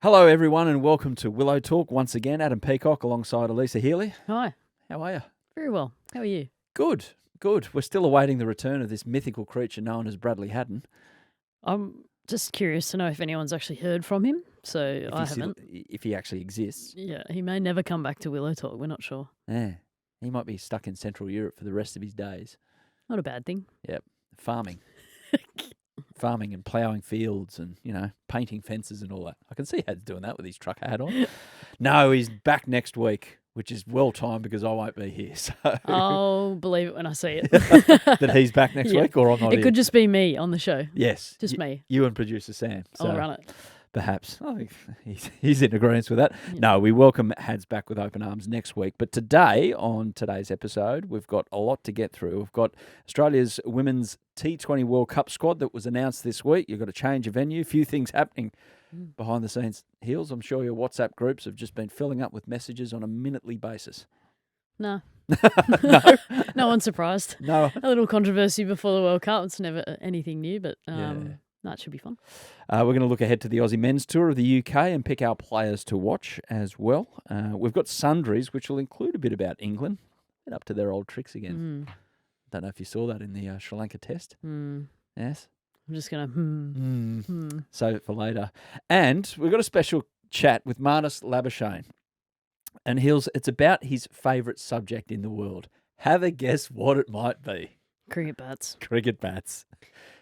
Hello, everyone, and welcome to Willow Talk once again. Adam Peacock alongside Alyssa Healy. Hi. How are you? Very well. How are you? Good, good. We're still awaiting the return of this mythical creature known as Bradley Haddon. I'm just curious to know if anyone's actually heard from him. So I haven't. If he actually exists. Yeah, he may never come back to Willow Talk. We're not sure. Yeah, he might be stuck in Central Europe for the rest of his days. Not a bad thing. Yep, farming. Farming and ploughing fields and, painting fences and all that. I can see Had's doing that with his trucker hat on. No, he's back next week, which is well timed because I won't be here. So I'll believe it when I see it. that he's back next week or I'm not It could just be me on the show. Yes. Just me. You and producer Sam. So I'll run it. perhaps. I think he's in agreement with that. Yeah. No, we welcome Hads back with open arms next week. But today, on today's episode, we've got a lot to get through. We've got Australia's women's T20 World Cup squad that was announced this week. You've got a change of venue, a few things happening behind the scenes. Heels, I'm sure your WhatsApp groups have just been filling up with messages on a minutely basis. No. No? No one's surprised. No. A little controversy before the World Cup. It's never anything new, but that should be fun. We're going to look ahead to the Aussie men's tour of the UK and pick our players to watch as well. We've got sundries, which will include a bit about England. Get up to their old tricks again. Don't know if you saw that in the Sri Lanka test. Yes? I'm just going to Save it for later. And we've got a special chat with Marnus Labuschagne. And it's about his favourite subject in the world. Have a guess what it might be. Cricket bats. Cricket bats.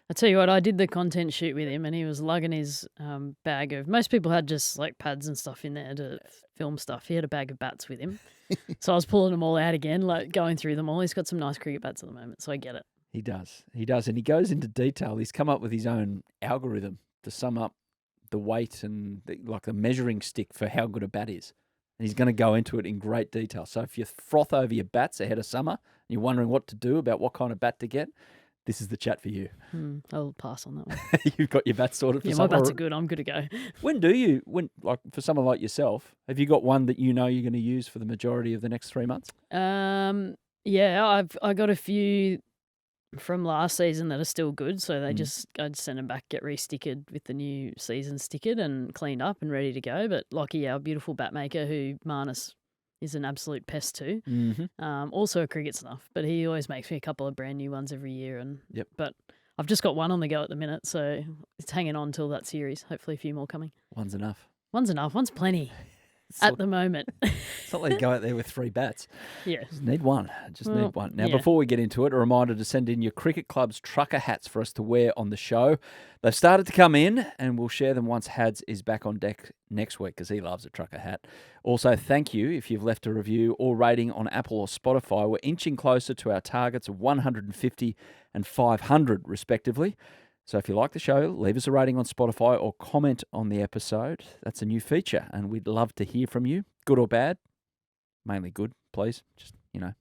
I tell you what, I did the content shoot with him and he was lugging his bag of... Most people had just like pads and stuff in there to film stuff. He had a bag of bats with him. So I was pulling them all out again, like going through them all. He's got some nice cricket bats at the moment, so I get it. He does. He does. And he goes into detail. He's come up with his own algorithm to sum up the weight and the measuring stick for how good a bat is. And he's going to go into it in great detail. So if you froth over your bats ahead of summer and you're wondering what to do about what kind of bat to get, this is the chat for you. I'll pass on that one. You've got your bats sorted for summer? Yeah, my bats are good. I'm good to go. For someone like yourself, have you got one that you know you're going to use for the majority of the next 3 months? Yeah, I got a few from last season that are still good. So I'd send them back, get re-stickered with the new season stickered and cleaned up and ready to go. But Lockie, our beautiful bat maker, who Marnus is an absolute pest too. Also a cricket snuff, but he always makes me a couple of brand new ones every year. But I've just got one on the go at the minute, so it's hanging on till that series. Hopefully a few more coming. One's enough. One's enough. One's plenty at the moment. It's not like you go out there with 3 bats. Yeah. Just need one. Need one. Now, before we get into it, a reminder to send in your cricket club's trucker hats for us to wear on the show. They've started to come in, and we'll share them once Hads is back on deck next week because he loves a trucker hat. Also, thank you if you've left a review or rating on Apple or Spotify. We're inching closer to our targets of 150 and 500, respectively. So if you like the show, leave us a rating on Spotify or comment on the episode. That's a new feature, and we'd love to hear from you, good or bad. Mainly good, please. Just,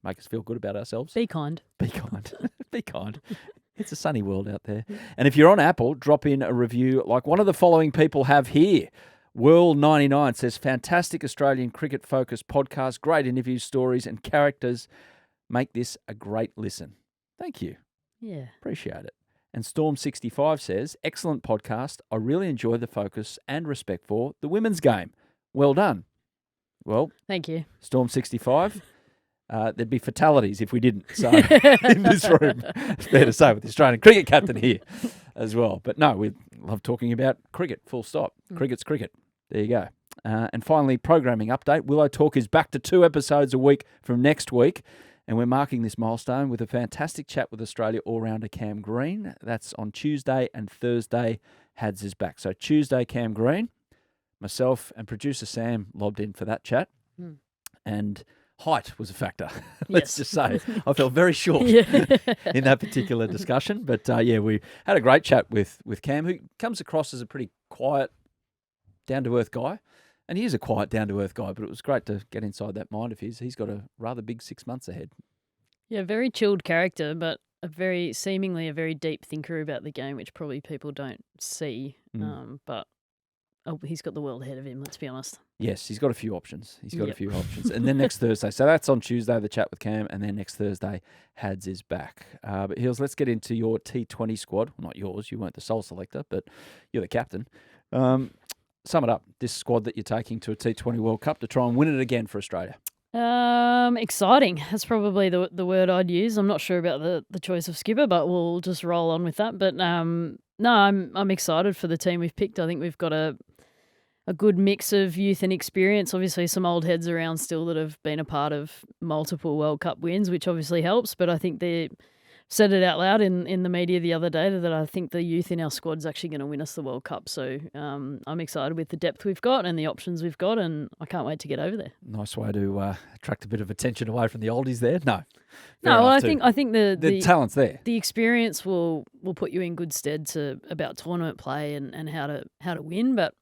make us feel good about ourselves. Be kind. Be kind. Be kind. It's a sunny world out there. And if you're on Apple, drop in a review like one of the following people have here. Whirl99 says, fantastic Australian cricket-focused podcast, great interviews, stories, and characters. Make this a great listen. Thank you. Yeah. Appreciate it. And Storm65 says, excellent podcast. I really enjoy the focus and respect for the women's game. Well done. Well, thank you. Storm65, there'd be fatalities if we didn't. So in this room, it's fair to say, with the Australian cricket captain here as well. But no, we love talking about cricket, full stop. Cricket's cricket. There you go. And finally, programming update. Willow Talk is back to 2 episodes a week from next week. And we're marking this milestone with a fantastic chat with Australia all-rounder Cam Green. That's on Tuesday and Thursday. Hads is back. So Tuesday, Cam Green, myself and producer Sam lobbed in for that chat. And height was a factor. Let's just say. I felt very short in that particular discussion. But we had a great chat with Cam, who comes across as a pretty quiet, down-to-earth guy. And he is a quiet, down-to-earth guy, but it was great to get inside that mind of his. He's got a rather big 6 months ahead. Yeah, very chilled character, but seemingly a very deep thinker about the game, which probably people don't see. But he's got the world ahead of him, let's be honest. Yes, he's got a few options. And then next Thursday. So that's on Tuesday, the chat with Cam, and then next Thursday, Hads is back. But Heels, let's get into your T20 squad. Well, not yours. You weren't the sole selector, but you're the captain. sum it up. This squad that you're taking to a T20 World Cup to try and win it again for Australia. Exciting. That's probably the word I'd use. I'm not sure about the choice of skipper, but we'll just roll on with that. But no, I'm excited for the team we've picked. I think we've got a good mix of youth and experience. Obviously, some old heads around still that have been a part of multiple World Cup wins, which obviously helps. But I think they said it out loud in the media the other day that I think the youth in our squad's actually going to win us the World Cup. So I'm excited with the depth we've got and the options we've got, and I can't wait to get over there. Nice way to attract a bit of attention away from the oldies there. No, well, I think the talent's there. The experience will put you in good stead about tournament play and how to win. But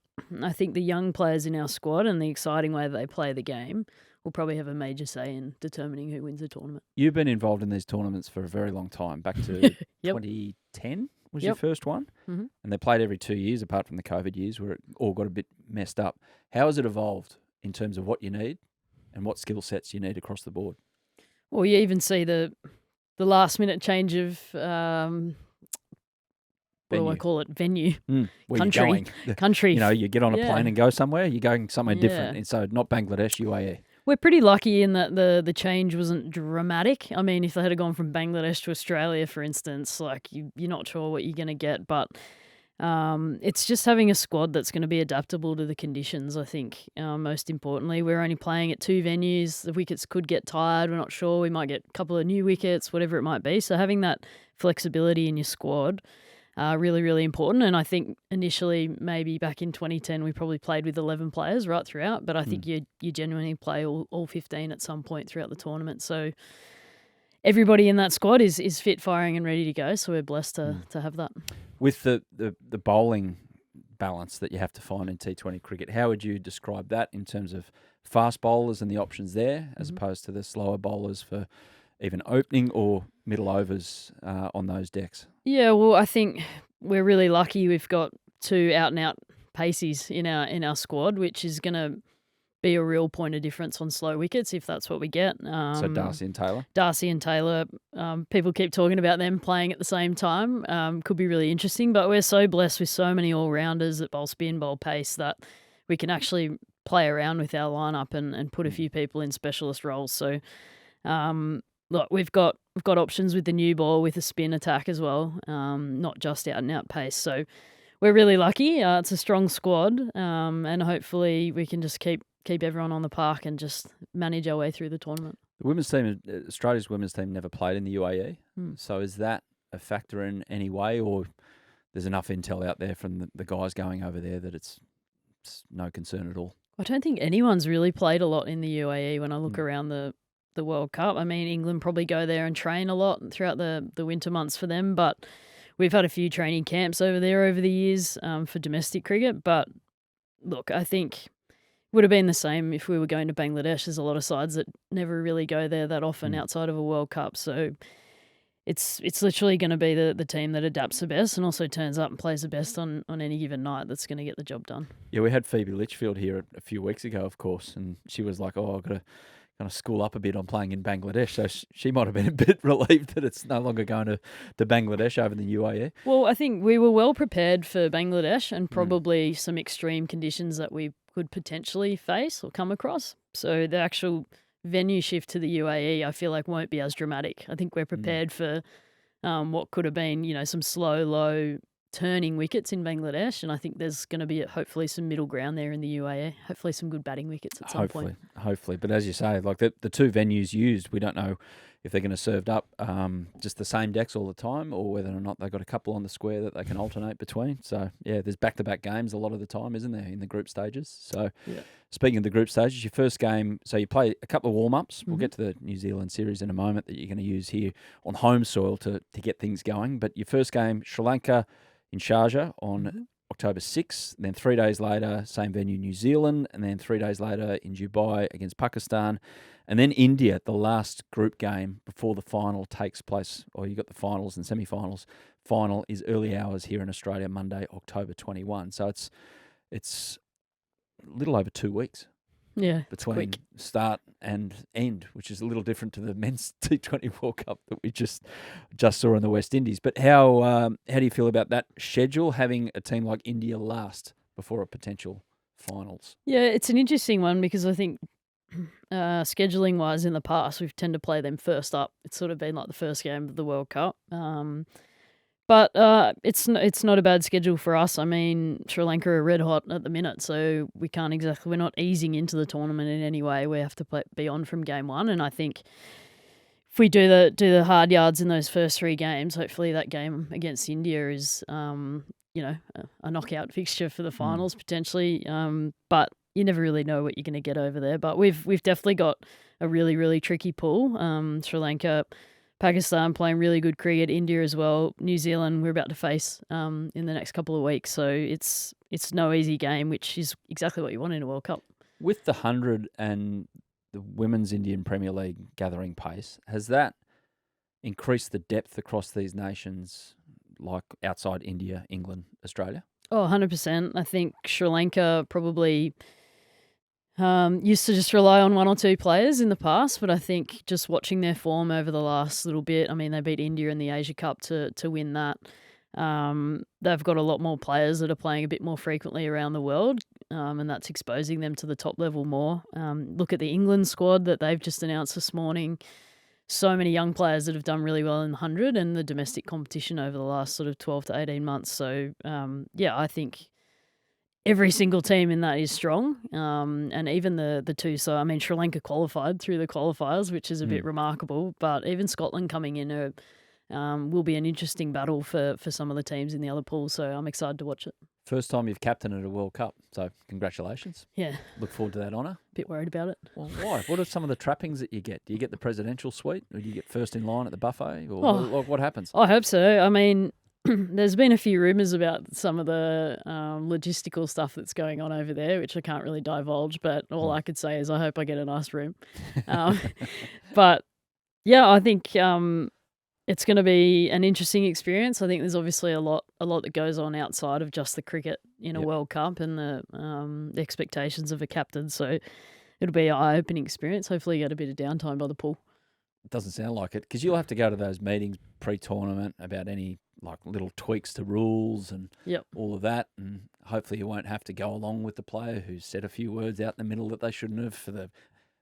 I think the young players in our squad and the exciting way that they play the game will probably have a major say in determining who wins the tournament. You've been involved in these tournaments for a very long time, back to 2010 was your first one. Mm-hmm. And they played every 2 years, apart from the COVID years where it all got a bit messed up. How has it evolved in terms of what you need and what skill sets you need across the board? Well, you even see the last-minute change of what do I call it? Venue. Where country. you're going. Country. You know, you get on a plane and go somewhere, you're going somewhere different. And so not Bangladesh, UAE. We're pretty lucky in that the change wasn't dramatic. I mean, if they had gone from Bangladesh to Australia, for instance, like you're not sure what you're going to get. But it's just having a squad that's going to be adaptable to the conditions, I think, most importantly. We're only playing at 2 venues. The wickets could get tired. We're not sure. We might get a couple of new wickets, whatever it might be. So having that flexibility in your squad really, really important. And I think initially, maybe back in 2010, we probably played with 11 players right throughout. But I think you genuinely play all 15 at some point throughout the tournament. So everybody in that squad is fit, firing and ready to go. So we're blessed to have that. With the bowling balance that you have to find in T20 cricket, how would you describe that in terms of fast bowlers and the options there as opposed to the slower bowlers for even opening or middle overs on those decks? Yeah, well, I think we're really lucky. We've got 2 out-and-out paceys in our squad, which is going to be a real point of difference on slow wickets if that's what we get. So Darcy and Taylor? Darcy and Taylor, people keep talking about them playing at the same time. Could be really interesting, but we're so blessed with so many all-rounders that bowl spin, bowl pace that we can actually play around with our lineup and put a few people in specialist roles. So look, we've got options with the new ball with a spin attack as well, not just out and out pace. So we're really lucky. It's a strong squad, and hopefully we can just keep everyone on the park and just manage our way through the tournament. The women's team, Australia's women's team, never played in the UAE. So is that a factor in any way, or there's enough intel out there from the guys going over there that it's no concern at all? I don't think anyone's really played a lot in the UAE when I look around the World Cup. I mean, England probably go there and train a lot throughout the winter months for them, but we've had a few training camps over there over the years for domestic cricket. But look, I think it would have been the same if we were going to Bangladesh. There's a lot of sides that never really go there that often outside of a World Cup. So it's literally going to be the team that adapts the best and also turns up and plays the best on any given night that's going to get the job done. Yeah, we had Phoebe Litchfield here a few weeks ago, of course, and she was like, I've got to kind of school up a bit on playing in Bangladesh. So she might have been a bit relieved that it's no longer going to Bangladesh over the UAE. Well, I think we were well prepared for Bangladesh and probably some extreme conditions that we could potentially face or come across. So the actual venue shift to the UAE, I feel like won't be as dramatic. I think we're prepared for what could have been, some slow, low turning wickets in Bangladesh, and I think there's going to be hopefully some middle ground there in the UAE. Hopefully some good batting wickets at some point. Hopefully. But as you say, like the 2 venues used, we don't know if they're going to serve up just the same decks all the time or whether or not they've got a couple on the square that they can alternate between. So, yeah, there's back-to-back games a lot of the time, isn't there, in the group stages? So, Speaking of the group stages, your first game, so you play a couple of warm-ups. We'll get to the New Zealand series in a moment that you're going to use here on home soil to get things going. But your first game, Sri Lanka in Sharjah on October 6th. Then 3 days later, same venue, New Zealand. And then 3 days later in Dubai against Pakistan. And then India, the last group game before the final takes place. Or you got the finals and semi-finals. Final is early hours here in Australia, Monday, October 21. So it's a little over 2 weeks. Yeah, between start and end, which is a little different to the men's T20 World Cup that we just saw in the West Indies. But how do you feel about that schedule, having a team like India last before a potential finals? Yeah, it's an interesting one because I think scheduling wise in the past, we've tend to play them first up. It's sort of been like the first game of the World Cup. But it's not a bad schedule for us. I mean, Sri Lanka are red hot at the minute, so we're not easing into the tournament in any way. We have to be on from game one, and I think if we do the hard yards in those first 3 games, hopefully that game against India is a knockout fixture for the finals potentially. But you never really know what you're going to get over there. But we've definitely got a really, really tricky pool. Sri Lanka, Pakistan playing really good cricket, India as well, New Zealand we're about to face in the next couple of weeks. So it's no easy game, which is exactly what you want in a World Cup. With the 100 and the Women's Indian Premier League gathering pace, has that increased the depth across these nations, like outside India, England, Australia? Oh, 100%. I think Sri Lanka probably used to just rely on 1 or 2 players in the past, but I think just watching their form over the last little bit, I mean, they beat India in the Asia Cup to win that. They've got a lot more players that are playing a bit more frequently around the world, and that's exposing them to the top level more. Look at the England squad that they've just announced this morning. So many young players that have done really well in the 100 and the domestic competition over the last sort of 12 to 18 months. So, I think every single team in that is strong, and even the 2. So, I mean, Sri Lanka qualified through the qualifiers, which is a bit remarkable, but even Scotland coming in will be an interesting battle for some of the teams in the other pool. So, I'm excited to watch it. First time you've captained at a World Cup, so congratulations. Yeah. Look forward to that honour. Bit worried about it. Well, why? What are some of the trappings that you get? Do you get the presidential suite, or do you get first in line at the buffet, or what happens? I hope so. I mean, there's been a few rumours about some of the logistical stuff that's going on over there, which I can't really divulge, but all I could say is I hope I get a nice room. But, yeah, I think it's going to be an interesting experience. I think there's obviously a lot that goes on outside of just the cricket in a World Cup and the expectations of a captain. So it'll be an eye-opening experience. Hopefully you get a bit of downtime by the pool. It doesn't sound like it, because you'll have to go to those meetings pre-tournament about any little tweaks to rules and all of that, and hopefully you won't have to go along with the player who said a few words out in the middle that they shouldn't have for the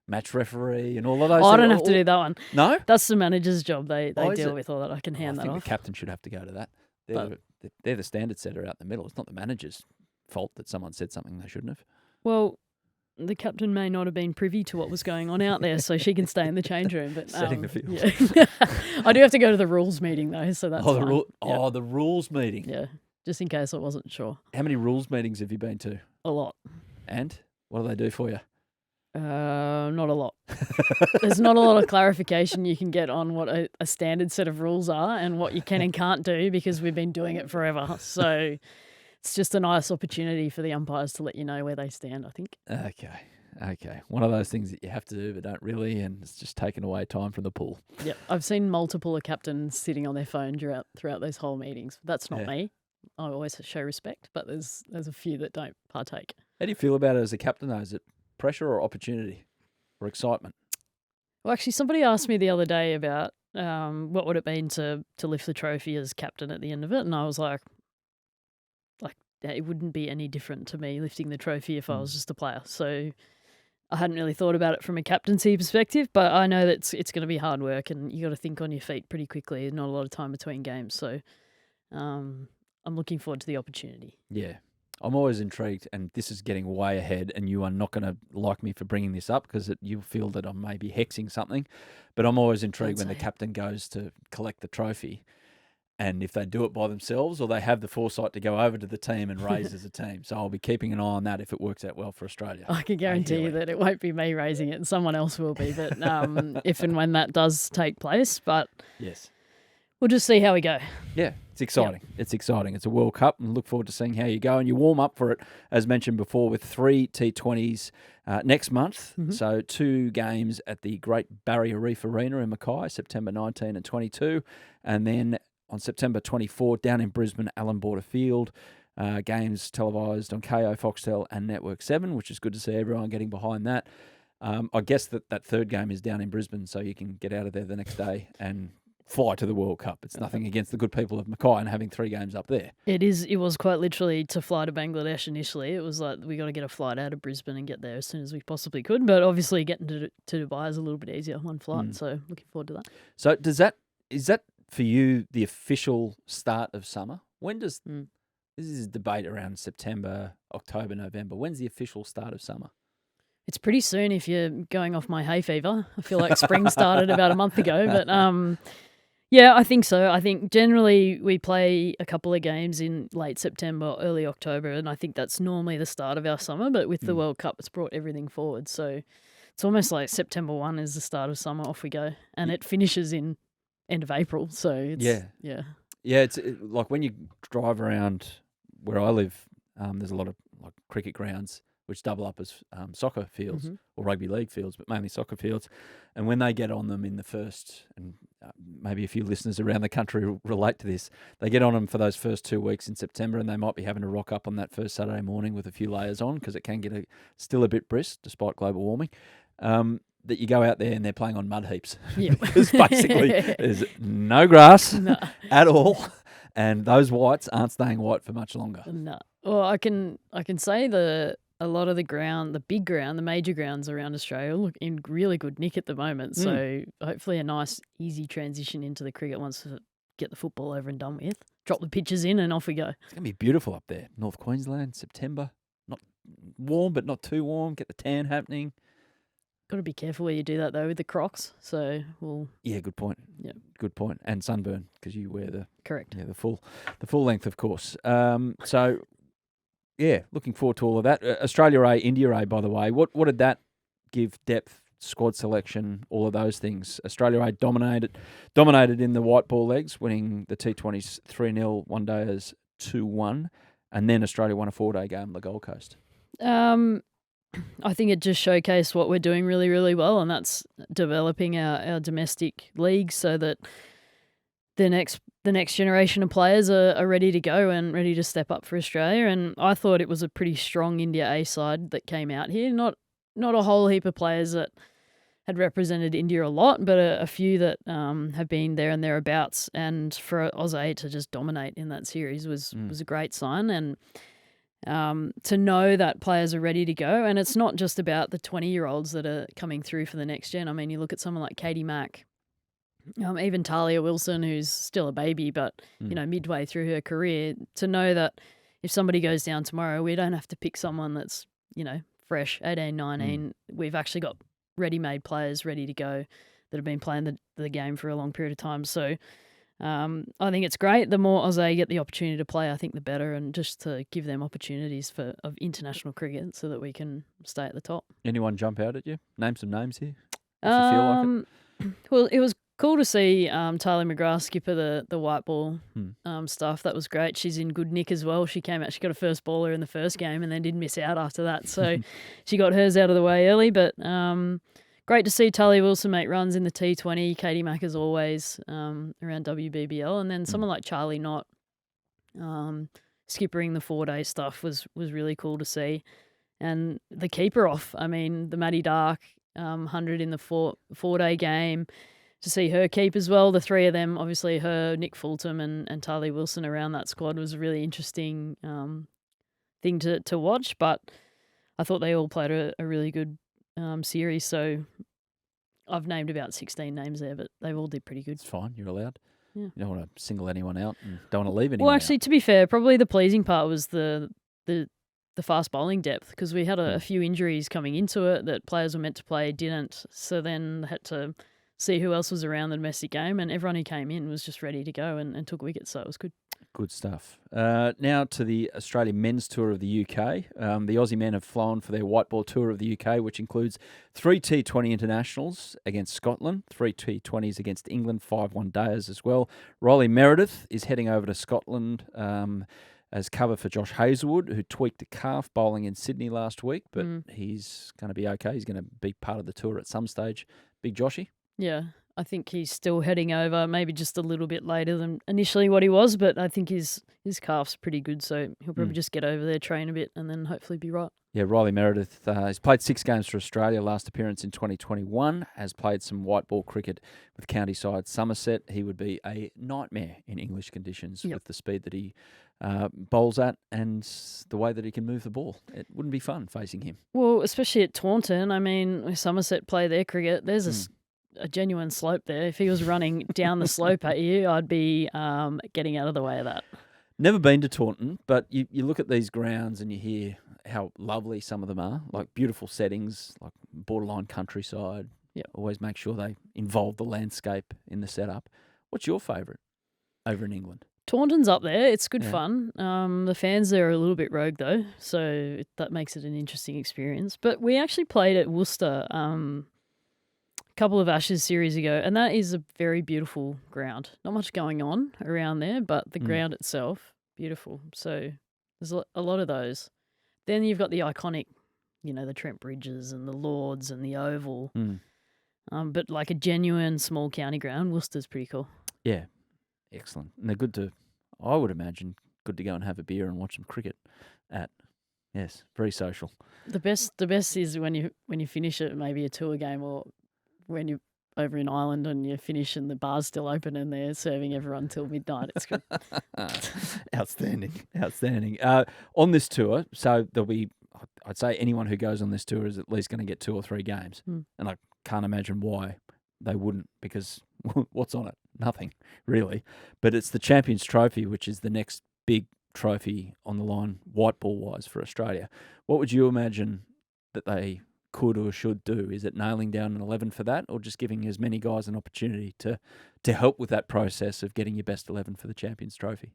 match referee and all of those. I don't have to do that one. No? That's the manager's job. They deal with all that. I can hand that off. I think the captain should have to go to that. They're the standard setter out the middle. It's not the manager's fault that someone said something they shouldn't have. Well, the captain may not have been privy to what was going on out there, so she can stay in the change room. But setting the field. Yeah. I do have to go to the rules meeting though, so that's fine. The rules meeting. Yeah, just in case I wasn't sure. How many rules meetings have you been to? A lot. And what do they do for you? Not a lot. There's not a lot of clarification you can get on what a standard set of rules are and what you can and can't do, because we've been doing it forever. So it's just a nice opportunity for the umpires to let you know where they stand, I think. Okay. One of those things that you have to do but don't really, and it's just taken away time from the pool. Yep. I've seen multiple captains sitting on their phone throughout those whole meetings. That's not me. I always show respect, but there's a few that don't partake. How do you feel about it as a captain, though? Is it pressure or opportunity or excitement? Well, actually, somebody asked me the other day about what would it mean to lift the trophy as captain at the end of it, and I was like, it wouldn't be any different to me lifting the trophy if I was just a player. So I hadn't really thought about it from a captaincy perspective, but I know that it's going to be hard work, and you got to think on your feet pretty quickly. There's not a lot of time between games, so I'm looking forward to the opportunity. Yeah. I'm always intrigued, and this is getting way ahead, and you are not going to like me for bringing this up because you feel that I'm maybe hexing something, but I'm always intrigued when the captain goes to collect the trophy, and if they do it by themselves or they have the foresight to go over to the team and raise as a team. So I'll be keeping an eye on that if it works out well for Australia. I can guarantee you that it won't be me raising it, and someone else will be, but if and when that does take place. But yes. We'll just see how we go. Yeah, it's exciting. Yep. It's exciting. It's a World Cup, and look forward to seeing how you go. And you warm up for it, as mentioned before, with 3 T20s next month. Mm-hmm. So 2 games at the Great Barrier Reef Arena in Mackay, September 19 and 22. And then on September 24, down in Brisbane, Allan Border Field. Games televised on KO, Foxtel and Network 7, which is good to see everyone getting behind that. I guess that third game is down in Brisbane, so you can get out of there the next day and fly to the World Cup. It's nothing against the good people of Mackay and having 3 games up there. It is. It was quite literally to fly to Bangladesh initially. It was like we got to get a flight out of Brisbane and get there as soon as we possibly could. But obviously getting to Dubai is a little bit easier, one flight. So looking forward to that. So is that for you the official start of summer? When does this is a debate around September, October, November? When's the official start of summer? It's pretty soon if you're going off my hay fever. I feel like spring started about a month ago, but yeah, I think so. I think generally we play a couple of games in late September, early October, and I think that's normally the start of our summer. But with the World Cup, it's brought everything forward. So it's almost like September 1 is the start of summer. Off we go, and it finishes in end of April. So it's, yeah. It's like when you drive around where I live. There's a lot of like cricket grounds which double up as soccer fields or rugby league fields, but mainly soccer fields. And when they get on them in the first, and maybe a few listeners around the country relate to this, they get on them for those first 2 weeks in September, and they might be having to rock up on that first Saturday morning with a few layers on because it can get still a bit brisk despite global warming. That you go out there and they're playing on mud heaps because basically there's no grass at all, and those whites aren't staying white for much longer. No. Well, I can say a lot of the ground, the big ground, the major grounds around Australia look in really good nick at the moment. So hopefully a nice, easy transition into the cricket once we get the football over and done with. Drop the pitches in and off we go. It's going to be beautiful up there. North Queensland, September. Not warm, but not too warm. Get the tan happening. Got to be careful where you do that, though, with the Crocs. So we'll... Yeah, good point. Yeah, good point. And sunburn, because you wear the... Correct. Yeah, the full length, of course. So... Yeah, looking forward to all of that. Australia A, India A, by the way. What did that give? Depth, squad selection, all of those things. Australia A dominated in the white ball legs, winning the T20s 3-0, one dayers 2-1, and then Australia won a 4-day game on the Gold Coast. I think it just showcased what we're doing really, really well, and that's developing our domestic league so that the next generation of players are ready to go and ready to step up for Australia. And I thought it was a pretty strong India A side that came out here. Not a whole heap of players that had represented India a lot, but a few that have been there and thereabouts. And for Aussie to just dominate in that series was a great sign. And to know that players are ready to go. And it's not just about the 20-year-olds that are coming through for the next gen. I mean, you look at someone like Katie Mack, even Talia Wilson, who's still a baby, but midway through her career, to know that if somebody goes down tomorrow, we don't have to pick someone that's fresh, 18, 19. We've actually got ready-made players ready to go that have been playing the game for a long period of time. So I think it's great. The more Aussie get the opportunity to play, I think the better, and just to give them opportunities of international cricket so that we can stay at the top. Anyone jump out at you? Name some names here, if you feel like it. Well, it was cool to see Tyler McGrath skipper the white ball stuff. That was great. She's in good nick as well. She came out, she got a first bauler in the first game and then did miss out after that. So she got hers out of the way early. But great to see Talia Wilson make runs in the T20. Katie Mack as always around WBBL. And then someone like Charlie Knott skippering the 4-day stuff was really cool to see. And the keeper off. I mean, the Maddie Dark 100 in the 4-day game. To see her keep as well, the three of them, obviously her, Nick Fulton and Talia Wilson around that squad was a really interesting thing to watch. But I thought they all played a really good series. So I've named about 16 names there, but they all did pretty good. It's fine, you're allowed. Yeah. You don't want to single anyone out and don't want to leave anyone Well, actually, out. To be fair, probably the pleasing part was the fast bowling depth, because we had a few injuries coming into it that players were meant to play didn't. So then they had to see who else was around the domestic game, and everyone who came in was just ready to go and took wickets, so it was good. Good stuff. Now to the Australian men's tour of the UK. The Aussie men have flown for their white ball tour of the UK, which includes 3 T20 internationals against Scotland, 3 T20s against England, 5 one-dayers as well. Riley Meredith is heading over to Scotland as cover for Josh Hazlewood, who tweaked a calf bowling in Sydney last week, but he's going to be okay. He's going to be part of the tour at some stage. Big Joshy? Yeah, I think he's still heading over, maybe just a little bit later than initially what he was, but I think his calf's pretty good, so he'll probably just get over there, train a bit, and then hopefully be right. Yeah, Riley Meredith has played 6 games for Australia, last appearance in 2021, has played some white ball cricket with county side Somerset. He would be a nightmare in English conditions with the speed that he bowls at and the way that he can move the ball. It wouldn't be fun facing him. Well, especially at Taunton. I mean, when Somerset play their cricket, there's a genuine slope there. If he was running down the slope at you, I'd be getting out of the way of that. Never been to Taunton, but you look at these grounds and you hear how lovely some of them are, like beautiful settings, like borderline countryside. Yep. Always make sure they involve the landscape in the setup. What's your favourite over in England? Taunton's up there. It's good fun. The fans there are a little bit rogue though, so that makes it an interesting experience. But we actually played at Worcester a couple of Ashes series ago, and that is a very beautiful ground. Not much going on around there, but the ground itself, beautiful. So there's a lot of those. Then you've got the iconic, the Trent Bridges and the Lords and the Oval. But like a genuine small county ground, Worcester's pretty cool. Yeah, excellent. And they're good to, I would imagine, good to go and have a beer and watch some cricket at. Yes, very social. The best is when you finish it, maybe a tour game, or when you're over in Ireland and you finish and the bar's still open and they're serving everyone till midnight. It's good. Outstanding. On this tour, so there'll be, I'd say anyone who goes on this tour is at least going to get 2 or 3 games. And I can't imagine why they wouldn't, because what's on it? Nothing, really. But it's the Champions Trophy, which is the next big trophy on the line, white ball-wise, for Australia. What would you imagine that they could or should do? Is it nailing down an 11 for that, or just giving as many guys an opportunity to help with that process of getting your best 11 for the Champions Trophy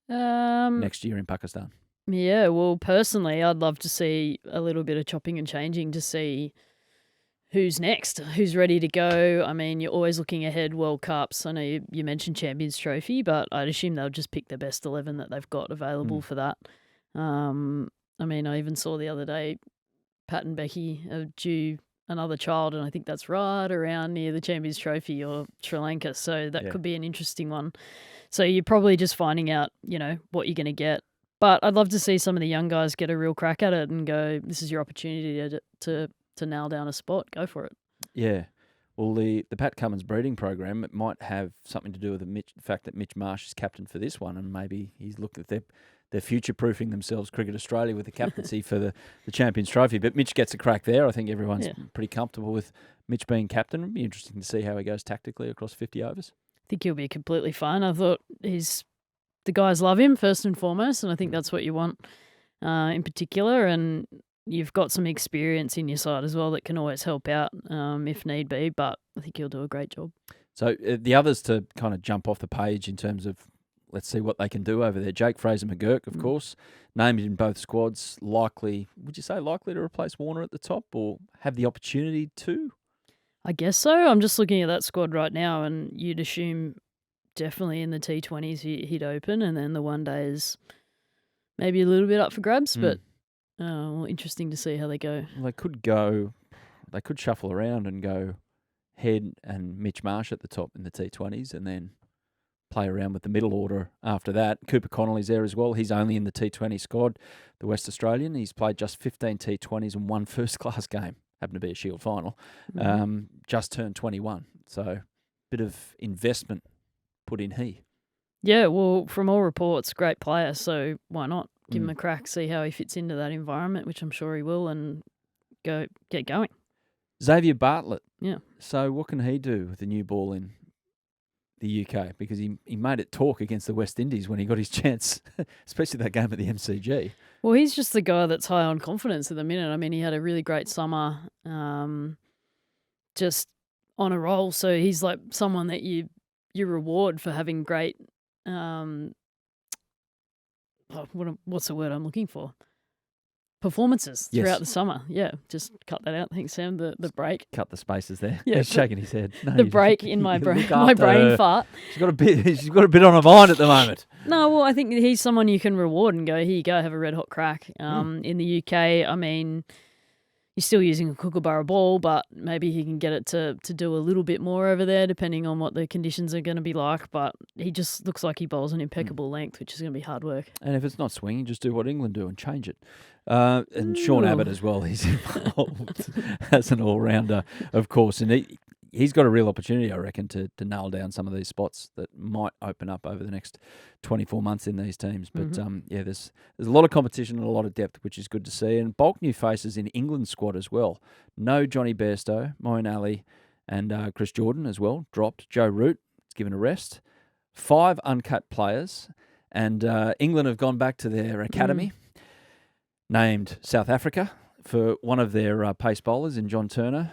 next year in Pakistan? Yeah, well, personally, I'd love to see a little bit of chopping and changing to see who's next, who's ready to go. I mean, you're always looking ahead, World Cups. I know you mentioned Champions Trophy, but I'd assume they'll just pick the best 11 that they've got available for that. I mean, I even saw the other day Pat and Becky are due another child, and I think that's right around near the Champions Trophy or Sri Lanka, so that could be an interesting one. So you're probably just finding out, what you're going to get. But I'd love to see some of the young guys get a real crack at it and go, this is your opportunity to nail down a spot. Go for it. Yeah. Well, the Pat Cummins breeding program, it might have something to do with the fact that Mitch Marsh is captain for this one, and maybe he's looked at they're future-proofing themselves, Cricket Australia, with the captaincy for the Champions Trophy. But Mitch gets a crack there. I think everyone's pretty comfortable with Mitch being captain. It'll be interesting to see how he goes tactically across 50 overs. I think he'll be completely fine. I thought the guys love him first and foremost, and I think that's what you want in particular. And you've got some experience in your side as well that can always help out if need be, but I think he'll do a great job. So the others to kind of jump off the page in terms of, let's see what they can do over there. Jake Fraser-McGurk, of course, named in both squads. Would you say likely to replace Warner at the top or have the opportunity to? I guess so. I'm just looking at that squad right now, and you'd assume definitely in the T20s he'd open, and then the one days maybe a little bit up for grabs, but well, interesting to see how they go. Well, they could shuffle around and go Head and Mitch Marsh at the top in the T20s, and then play around with the middle order after that. Cooper Connolly's there as well. He's only in the T20 squad, the West Australian. He's played just 15 T20s and 1 first-class game. Happened to be a Shield final. Just turned 21. So bit of investment put in he. Yeah, well, from all reports, great player. So why not give him a crack, see how he fits into that environment, which I'm sure he will, and get going. Xavier Bartlett. Yeah. So what can he do with the new ball in the UK? Because he made it talk against the West Indies when he got his chance, especially that game at the MCG. Well, he's just the guy that's high on confidence at the minute. I mean, he had a really great summer, just on a roll. So he's like someone that you reward for having great, what's the word I'm looking for? Performances throughout the summer. Yeah, just cut that out. Thanks, Sam. The break. Cut the spaces there. Yeah, he's shaking his head. No, the break in my brain fart. She's got a bit on her mind at the moment. No, well, I think he's someone you can reward and go, here you go, have a red hot crack. In the UK, I mean, he's still using a kookaburra ball, but maybe he can get it to do a little bit more over there, depending on what the conditions are going to be like. But he just looks like he bowls an impeccable length, which is going to be hard work. And if it's not swinging, just do what England do and change it. And Sean Ooh. Abbott as well. He's involved as an all-rounder, of course. And he's got a real opportunity, I reckon, to nail down some of these spots that might open up over the next 24 months in these teams. But, there's a lot of competition and a lot of depth, which is good to see. And bulk new faces in England's squad as well. No Johnny Bairstow, Moeen Ali and Chris Jordan as well, dropped. Joe Root is given a rest. 5 uncut players. And England have gone back to their academy, named South Africa for one of their pace bowlers in John Turner.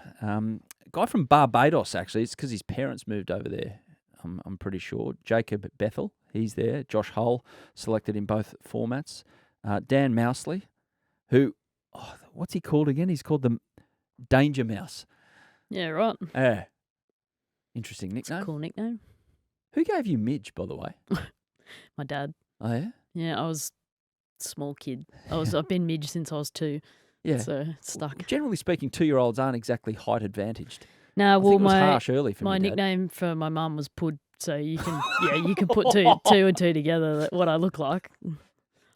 Guy from Barbados, actually. It's because his parents moved over there, I'm pretty sure. Jacob Bethel, he's there. Josh Hull, selected in both formats. Dan Mousley, who, what's he called again? He's called the Danger Mouse. Yeah, right. Yeah. Interesting It's nickname. a cool nickname. Who gave you Midge, by the way? My dad. Oh, yeah? Yeah, I was a small kid. I've been midge since I was 2. Yeah. So it's stuck. Generally speaking, 2-year-olds aren't exactly height advantaged. Nah, I well, think it was harsh early for my me, Dad. nickname for my mum was Pud. So you can put two and two together. What I look like.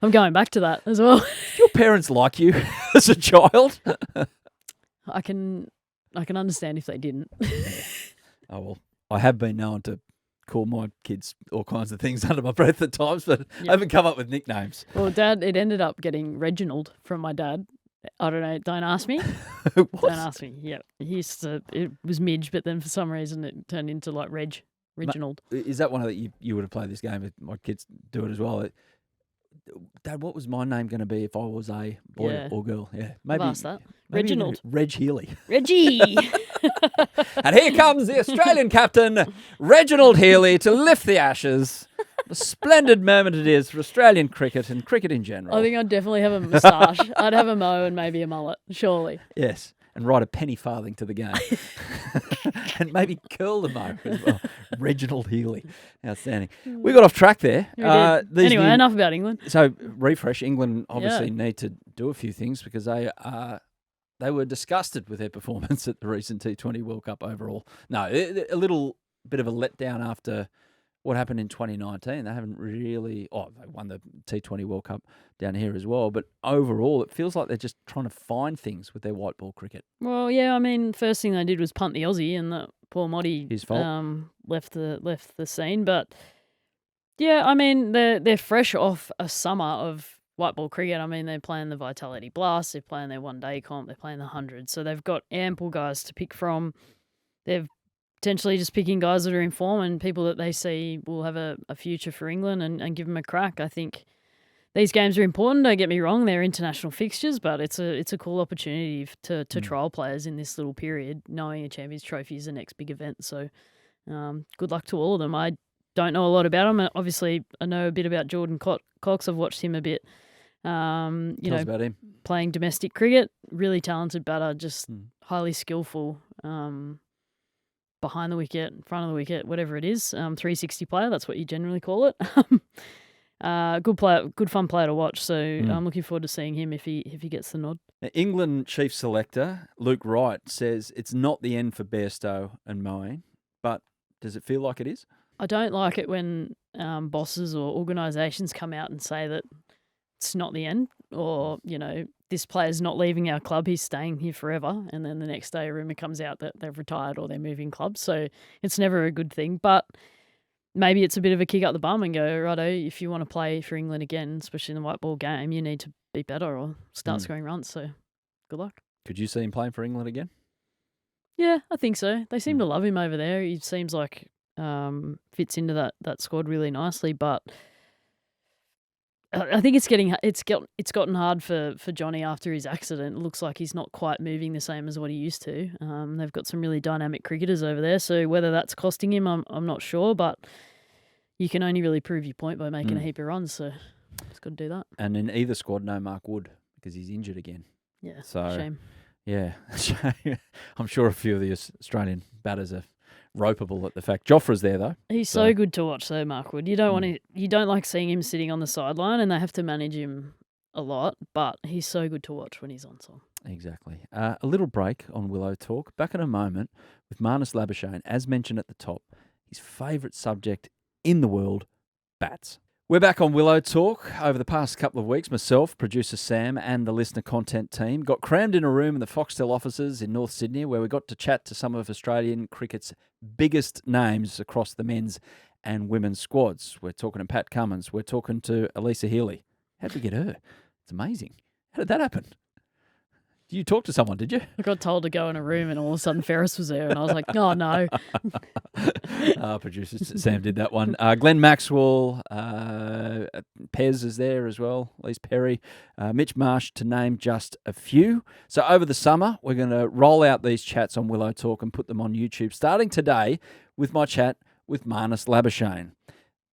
I'm going back to that as well. Your parents like you as a child? I can understand if they didn't. Oh, well, I have been known to call my kids all kinds of things under my breath at times, but I haven't come up with nicknames. Well, Dad, it ended up getting Reginald from my dad. I don't know. Don't ask me. What? Don't ask me. Yeah, it was Midge, but then for some reason it turned into like Reginald. Is that one of the you would have played this game? My kids do it as well. Dad, what was my name going to be if I was a boy or girl? Yeah, maybe I've asked that. maybe Reginald. Reg Healy. Reggie. And here comes the Australian captain, Reginald Healy, to lift the ashes. A splendid moment it is for Australian cricket and cricket in general. I think I'd definitely have a moustache. I'd have a mo and maybe a mullet, surely. Yes, and write a penny farthing to the game. And maybe curl the mo as well. Reginald Healy. Outstanding. We got off track there. We did. Anyway, enough about England. So, refresh. England obviously need to do a few things because they were disgusted with their performance at the recent T20 World Cup overall. No, a little bit of a letdown after what happened in 2019. They haven't really... they won the T20 World Cup down here as well. But overall, it feels like they're just trying to find things with their white ball cricket. Well, yeah, I mean, first thing they did was punt the Aussie and that poor Moddy His fault. left the scene. But, yeah, I mean, they're fresh off a summer of white ball cricket. I mean, they're playing the Vitality Blast. They're playing their one-day comp. They're playing the 100. So they've got ample guys to pick from. They've potentially just picking guys that are in form and people that they see will have a future for England and give them a crack. I think these games are important. Don't get me wrong; they're international fixtures, but it's a cool opportunity to trial players in this little period, knowing a Champions Trophy is the next big event. So, good luck to all of them. I don't know a lot about them. Obviously, I know a bit about Jordan Cox. I've watched him a bit. Tell us about him. Playing domestic cricket, really talented batter, just highly skillful. Behind the wicket, in front of the wicket, whatever it is, 360 player. That's what you generally call it. Good player, good fun player to watch. So I'm looking forward to seeing him if he gets the nod. Now, England chief selector Luke Wright says it's not the end for Bairstow and Moeen, but does it feel like it is? I don't like it when bosses or organisations come out and say that it's not the end, or this player's not leaving our club, he's staying here forever, and then the next day a rumour comes out that they've retired or they're moving clubs. So it's never a good thing, but maybe it's a bit of a kick up the bum and go, righto, if you want to play for England again, especially in the white ball game, you need to be better or start scoring runs. So good luck. Could you see him playing for England again? Yeah, I think so. They seem to love him over there. He seems like fits into that squad really nicely, but I think it's gotten hard for Johnny after his accident. It looks like he's not quite moving the same as what he used to. They've got some really dynamic cricketers over there, so whether that's costing him, I'm not sure. But you can only really prove your point by making a heap of runs, so it's got to do that. And in either squad, no Mark Wood because he's injured again. Yeah, so shame. Yeah, I'm sure a few of the Australian batters are ropeable at the fact. Joffre's there though. He's so good to watch though, Mark Wood. You don't like seeing him sitting on the sideline, and they have to manage him a lot, but he's so good to watch when he's on song. Exactly. A little break on Willow Talk. Back in a moment with Marnus Labuschagne, as mentioned at the top, his favourite subject in the world, bats. We're back on Willow Talk. Over the past couple of weeks, myself, producer Sam, and the listener content team got crammed in a room in the Foxtel offices in North Sydney where we got to chat to some of Australian cricket's biggest names across the men's and women's squads. We're talking to Pat Cummins. We're talking to Alyssa Healy. How did we get her? It's amazing. How did that happen? You talked to someone, did you? I got told to go in a room and all of a sudden Ferris was there and I was like, oh no. Producer Sam did that one. Glenn Maxwell, Pez is there as well, at least Perry, Mitch Marsh, to name just a few. So over the summer, we're going to roll out these chats on Willow Talk and put them on YouTube, starting today with my chat with Marnus Labuschagne.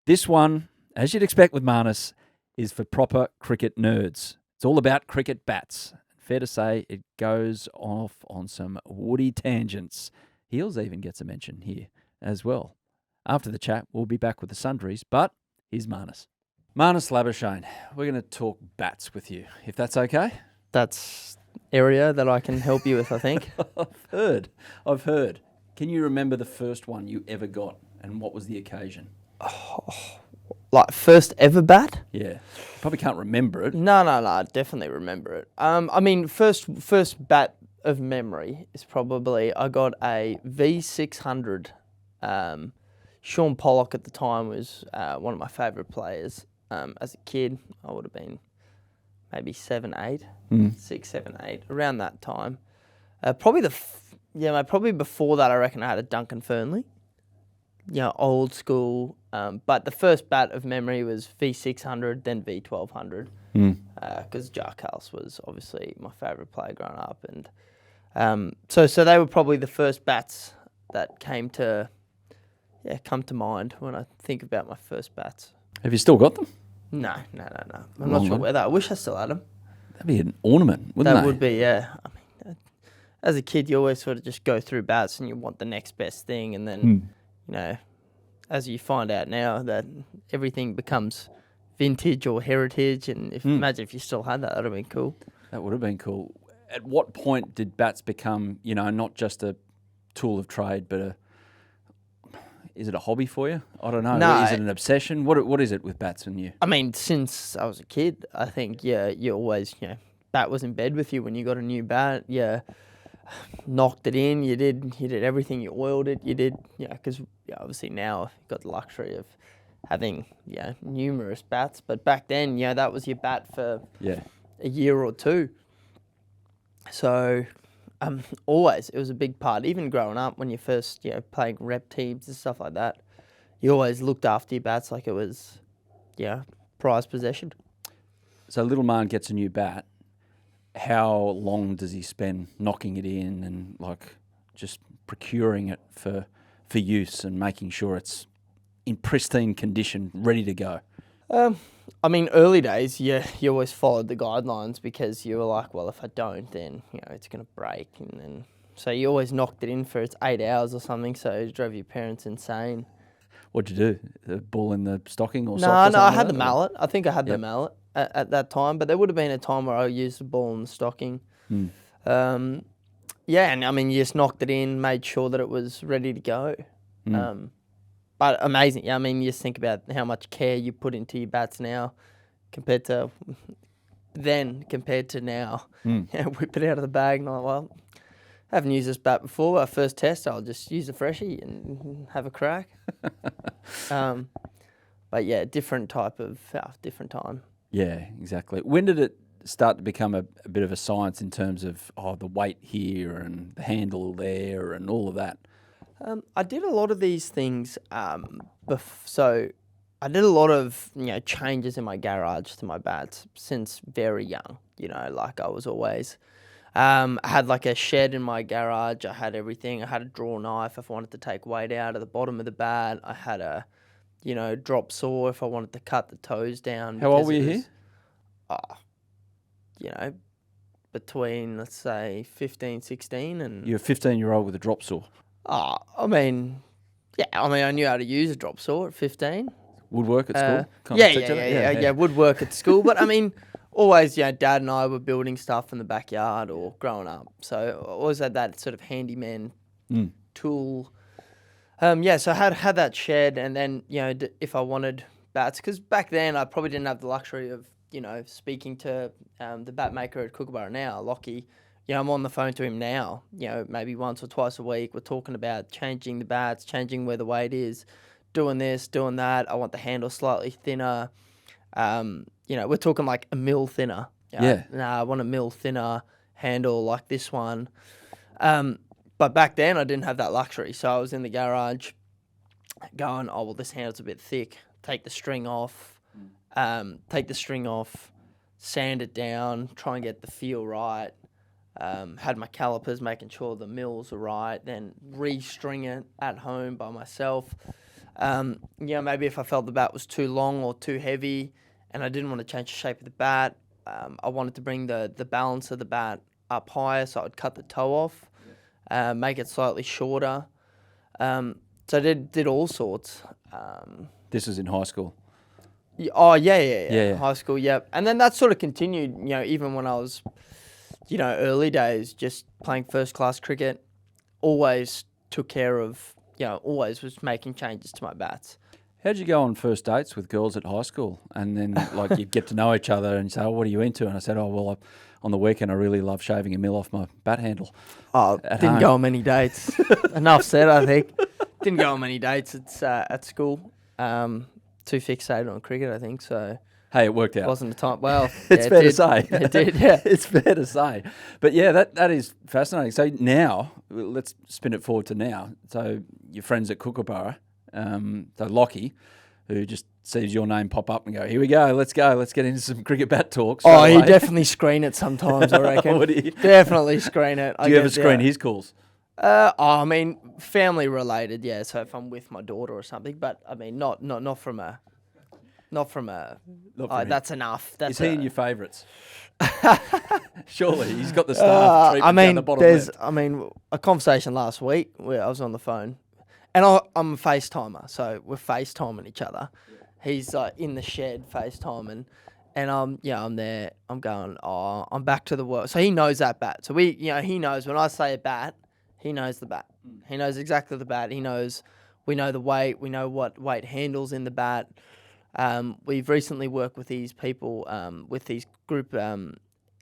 This one, as you'd expect with Marnus, is for proper cricket nerds. It's all about cricket bats. Fair to say, it goes off on some woody tangents. Heels even gets a mention here as well. After the chat, we'll be back with the sundries, but here's Marnus. Marnus Labuschagne, we're going to talk bats with you, if that's okay. That's area that I can help you with, I think. I've heard. Can you remember the first one you ever got, and what was the occasion? Like first ever bat? Yeah. Probably can't remember it. No, I definitely remember it. I mean, first bat of memory is probably I got a V600. Sean Pollock at the time was one of my favourite players. As a kid, I would have been maybe 7, 8, 6, 7, 8, around that time. Probably probably before that, I reckon I had a Duncan Fernley. Old school. But the first bat of memory was V600, then V1200. Because Jack House was obviously my favourite player growing up. And so they were probably the first bats that come to mind when I think about my first bats. Have you still got them? No. I'm not sure where that. I wish I still had them. That'd be an ornament, wouldn't they? That would be, yeah. I mean, as a kid, you always sort of just go through bats and you want the next best thing. And then, as you find out now that everything becomes vintage or heritage. And imagine if you still had that, that would have been cool. That would have been cool. At what point did bats become, not just a tool of trade, but is it a hobby for you? I don't know. No. Is it an obsession? What is it with bats and you? I mean, since I was a kid, I think, you always, bat was in bed with you when you got a new bat. Yeah, knocked it in. You did everything. You oiled it. You did, because obviously now you've got the luxury of having, numerous bats. But back then, that was your bat for a year or two. So always, it was a big part. Even growing up, when you first, playing rep teams and stuff like that, you always looked after your bats like it was, prized possession. So little man gets a new bat. How long does he spend knocking it in and just procuring it for use and making sure it's in pristine condition, ready to go? I mean, early days, you always followed the guidelines because you were like, well, if I don't, then, it's going to break. And then, so you always knocked it in for its 8 hours or something, so it drove your parents insane. What'd you do? The ball in the stocking or No, I had the mallet. I think I had the mallet at that time, but there would have been a time where I used the ball in the stocking. And I mean, you just knocked it in, made sure that it was ready to go. But amazing. I mean, you just think about how much care you put into your bats now compared to now. Whip it out of the bag and I'm like, well, I haven't used this bat before. Our first test, I'll just use a freshie and have a crack. But yeah, different type of, different time. Yeah, exactly. When did it start to become a bit of a science in terms of the weight here and the handle there and all of that? I did a lot of these things. So I did a lot of changes in my garage to my bats since very young. I was always I had like a shed in my garage. I had everything. I had a draw knife if I wanted to take weight out of the bottom of the bat. I had a drop saw if I wanted to cut the toes down. How old were you here? Between, let's say, 15, 16 and... You're a 15-year-old with a drop saw. I mean, I knew how to use a drop saw at 15. Woodwork at school? Yeah, woodwork at school. But I mean, always, Dad and I were building stuff in the backyard or growing up. So I always had that sort of handyman tool. So I had that shed, and then, if I wanted bats, because back then I probably didn't have the luxury of, speaking to the bat maker at Kookaburra now, Lockie. I'm on the phone to him now, maybe once or twice a week. We're talking about changing the bats, changing where the weight is, doing this, doing that. I want the handle slightly thinner. We're talking like a mil thinner. I want a mil thinner handle like this one. But back then I didn't have that luxury. So I was in the garage going, oh, well, this handle's a bit thick. Take the string off, sand it down, try and get the feel right. Had my calipers, making sure the mills are right, then restring it at home by myself. Maybe if I felt the bat was too long or too heavy and I didn't want to change the shape of the bat, I wanted to bring the balance of the bat up higher, so I'd cut the toe off, make it slightly shorter. So I did all sorts. This was in high school? Yeah. High school, yep. And then that sort of continued, even when I was... early days, just playing first-class cricket, always took care of, always was making changes to my bats. How'd you go on first dates with girls at high school? And then, you'd get to know each other and say, oh, what are you into? And I said, oh, well, on the weekend, I really love shaving a mil off my bat handle. Oh, didn't go on many dates. Enough said, I think. Didn't go on many dates at school. Too fixated on cricket, I think, so... Hey, it worked out. Wasn't the time. Well, it's fair to say. It did, yeah. It's fair to say. But yeah, that is fascinating. So now, let's spin it forward to now. So your friends at Kookaburra, so Lockie, who just sees your name pop up and go, here we go, let's get into some cricket bat talks. Oh, he definitely screen it sometimes, I reckon. Would he? Definitely screen it. Do you ever screen his calls? Family related, yeah. So if I'm with my daughter or something, but not from a... that's enough. Is he in your favourites? Surely he's got the staff treatment down the bottom left. A conversation last week where I was on the phone, and I'm a FaceTimer, so we're FaceTiming each other. Yeah. He's in the shed FaceTiming, and I'm there. I'm going, oh, I'm back to the work. So he knows that bat. So he knows when I say a bat, he knows the bat. He knows exactly the bat. We know the weight. We know what weight handles in the bat. We've recently worked with these people, with these group out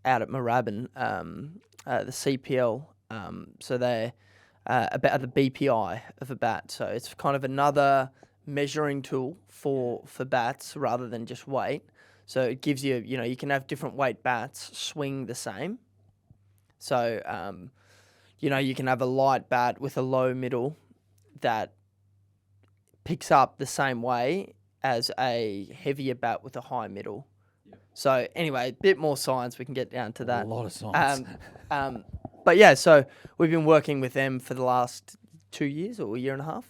at Moorabbin, the CPL. So they're about the BPI of a bat. So it's kind of another measuring tool for bats rather than just weight. So it gives you, you can have different weight bats swing the same. So, you can have a light bat with a low middle that picks up the same way as a heavier bat with a high middle. Yep. So anyway, a bit more science, we can get down to that. A lot of science. But yeah, so we've been working with them for the last 2 years or a year and a half.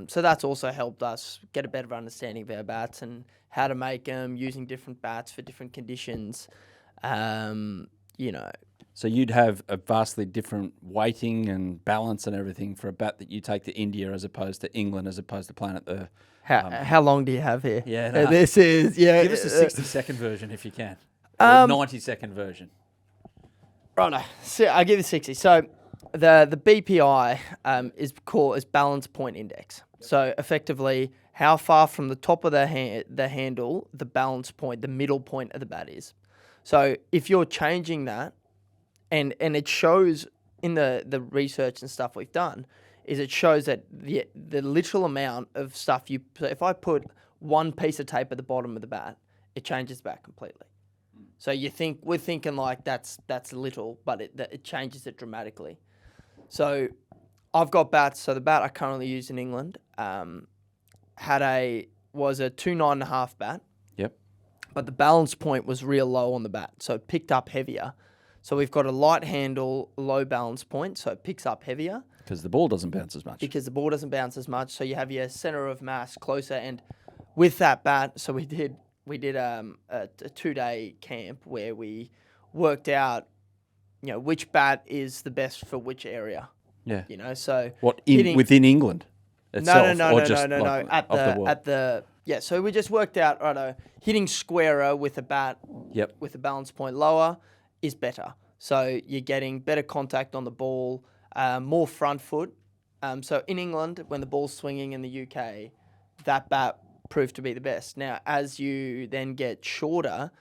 So that's also helped us get a better understanding of our bats and how to make them, using different bats for different conditions, So you'd have a vastly different weighting and balance and everything for a bat that you take to India as opposed to England, as opposed to playing at the... How long do you have here? Yeah, no. This is... Yeah, give us a 60-second version if you can. Or a 90-second version. Righto. So I'll give you 60. So the BPI is balance point index. So effectively, how far from the top of the handle, the balance point, the middle point of the bat is. So if you're changing that, and it shows in the research and stuff we've done, is it shows that the literal amount of stuff so if I put one piece of tape at the bottom of the bat, it changes the bat completely. So we're thinking like that's little, but it changes it dramatically. So I've got bats. So the bat I currently use in England was a 2.9.5 bat. Yep. But the balance point was real low on the bat, so it picked up heavier. So we've got a light handle, low balance point, so it picks up heavier. Because the ball doesn't bounce as much. So you have your center of mass closer, and with that bat, so we did a 2-day camp where we worked out, which bat is the best for which area. Yeah. So within England itself? No. So we just worked out, hitting squarer with a bat with a balance point lower is better. So you're getting better contact on the ball, more front foot. So in England, when the ball's swinging in the UK, that bat proved to be the best. Now, as you then get shorter,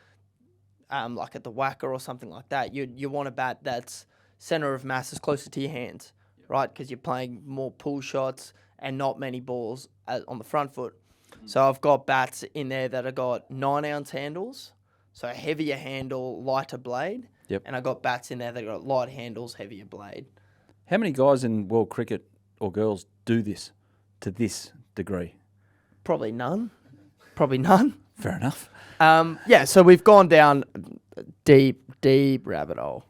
like at the whacker or something like that, you want a bat that's center of mass is closer to your hands, right? Because you're playing more pull shots and not many balls on the front foot. So I've got bats in there that have got 9-ounce handles, so a heavier handle, lighter blade. Yep. And I got bats in there that got light handles, heavier blade. How many guys in world cricket or girls do this to this degree? Probably none. Probably none. Fair enough. Yeah, so we've gone down deep rabbit hole.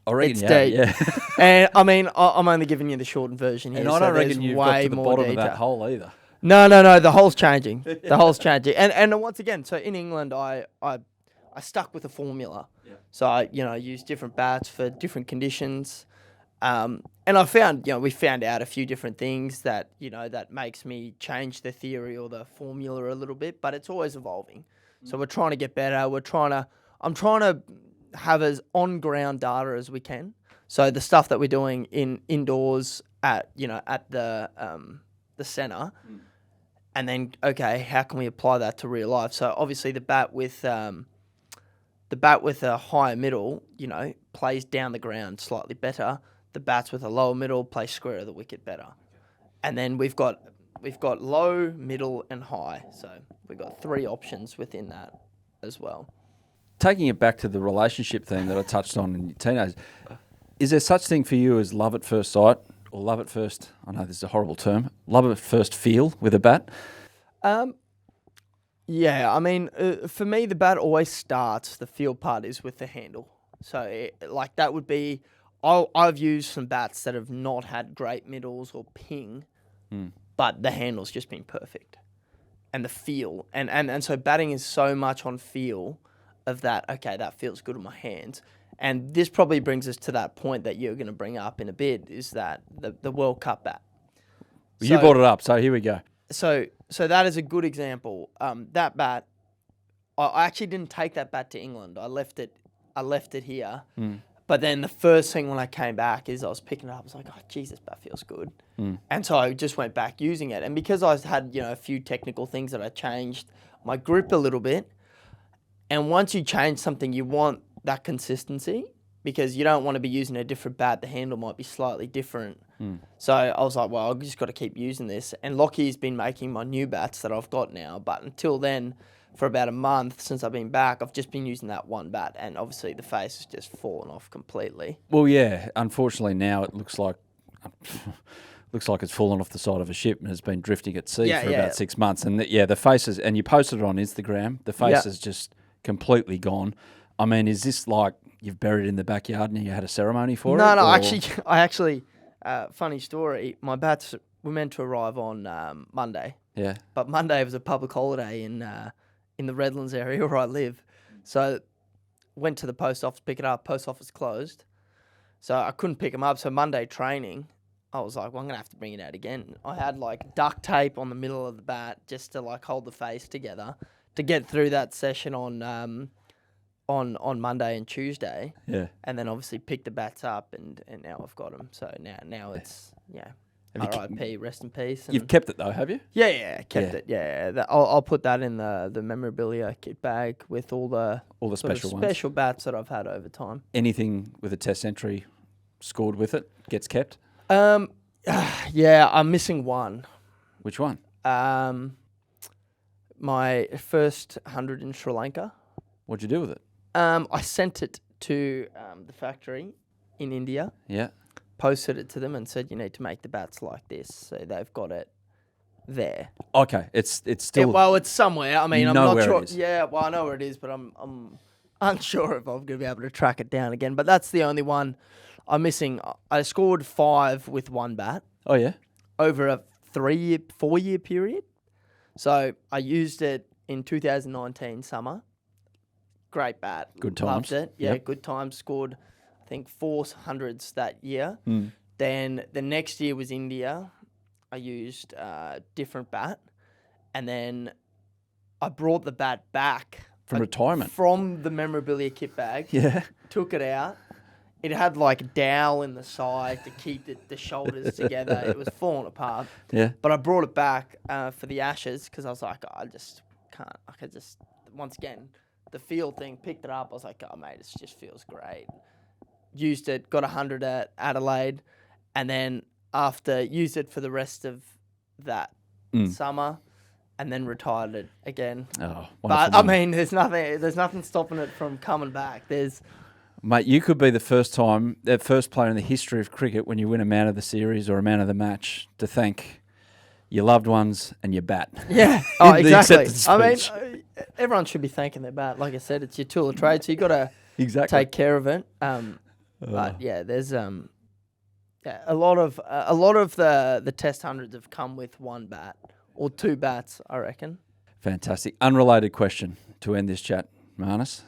I reckon It's you have, deep. yeah. And I mean, I'm only giving you the shortened version here. And I so don't reckon there's you've got way to the more bottom detail. of that hole either. No. The hole's changing. The hole's changing. And once again, so in England, I stuck with a formula. Yeah. So I used different bats for different conditions. And I found, we found out a few different things that, that makes me change the theory or the formula a little bit, but it's always evolving. So we're trying to get better. I'm trying to have as on-ground data as we can. So the stuff that we're doing indoors at the center, and then, okay, how can we apply that to real life? So obviously the bat with a higher middle, plays down the ground slightly better. The bats with a lower middle play square of the wicket better. And then we've got low, middle, and high. So we've got 3 options within that as well. Taking it back to the relationship theme that I touched on in your teenagers, is there such thing for you as love at first sight or love at first, I know this is a horrible term, love at first feel with a bat? Yeah, I mean, for me, the bat always starts, the feel part is with the handle. So that would be, I've used some bats that have not had great middles or ping, but the handle's just been perfect. And the feel, and so batting is so much on feel of that, okay, that feels good in my hands. And this probably brings us to that point that you're going to bring up in a bit, is that the World Cup bat. Well, you brought it up, so here we go. So that is a good example. That bat, I actually didn't take that bat to England. I left it here. But then the first thing when I came back is I was picking it up. I was like, oh, geez, this bat feels good. And so I just went back using it. And because I had, a few technical things that I changed my grip a little bit. And once you change something, you want that consistency because you don't want to be using a different bat. The handle might be slightly different. So I was like, well, I've just got to keep using this. And Lockie's been making my new bats that I've got now. But until then, for about a month since I've been back, I've just been using that one bat. And obviously the face has just fallen off completely. Well, yeah, unfortunately now it looks like it's fallen off the side of a ship and has been drifting at sea for about 6 months. And the faces, and you posted it on Instagram, the face is just completely gone. I mean, is this like you've buried it in the backyard and you had a ceremony for it? No, I actually, funny story, my bats were meant to arrive on Monday. Yeah. But Monday was a public holiday in the Redlands area where I live. So went to the post office, pick it up, post office closed. So I couldn't pick them up. So Monday training, I was like, well, I'm going to have to bring it out again. I had duct tape on the middle of the bat just to hold the face together to get through that session on Monday and Tuesday. Yeah. And then obviously picked the bats up and now I've got them. So now it's, R.I.P., rest in peace. And you've kept it though, have you? Yeah, kept it. Yeah. I'll put that in the memorabilia kit bag with all the special bats that I've had over time. Anything with a test entry scored with it gets kept? Yeah, I'm missing one. Which one? My first 100 in Sri Lanka. What'd you do with it? I sent it to the factory in India. Yeah. Posted it to them and said, you need to make the bats like this. So they've got it there. Okay, it's still... well, it's somewhere. I mean, I'm not sure. It is. Yeah, well, I know where it is, but I'm unsure if I'm going to be able to track it down again. But that's the only one I'm missing. I scored 5 with one bat. Oh, yeah? Over a 4-year period. So I used it in 2019 summer. Great bat. Good times. Loved it. Yeah, good times. Scored, I think, 400s that year. Then the next year was India. I used a different bat. And then I brought the bat back. From retirement? From the memorabilia kit bag. Yeah. Took it out. it had like a dowel in the side to keep the shoulders together. It was falling apart. Yeah. But I brought it back for the Ashes because I was like, I just can't. I could just, once again, the field thing, picked it up. I was like, oh, mate, it just feels great. Used it, got 100 at Adelaide, and then after, used it for the rest of that summer, and then retired it again. Oh, but I mean, there's nothing stopping it from coming back. Mate, you could be the first player in the history of cricket when you win a man of the series or a man of the match to thank your loved ones and your bat. Yeah, oh, exactly. I mean, speech. Everyone should be thanking their bat. Like I said, it's your tool of trade, so you got to take care of it. But yeah, there's a lot of the Test hundreds have come with one bat or two bats, I reckon. Fantastic. Unrelated question to end this chat, Marnus.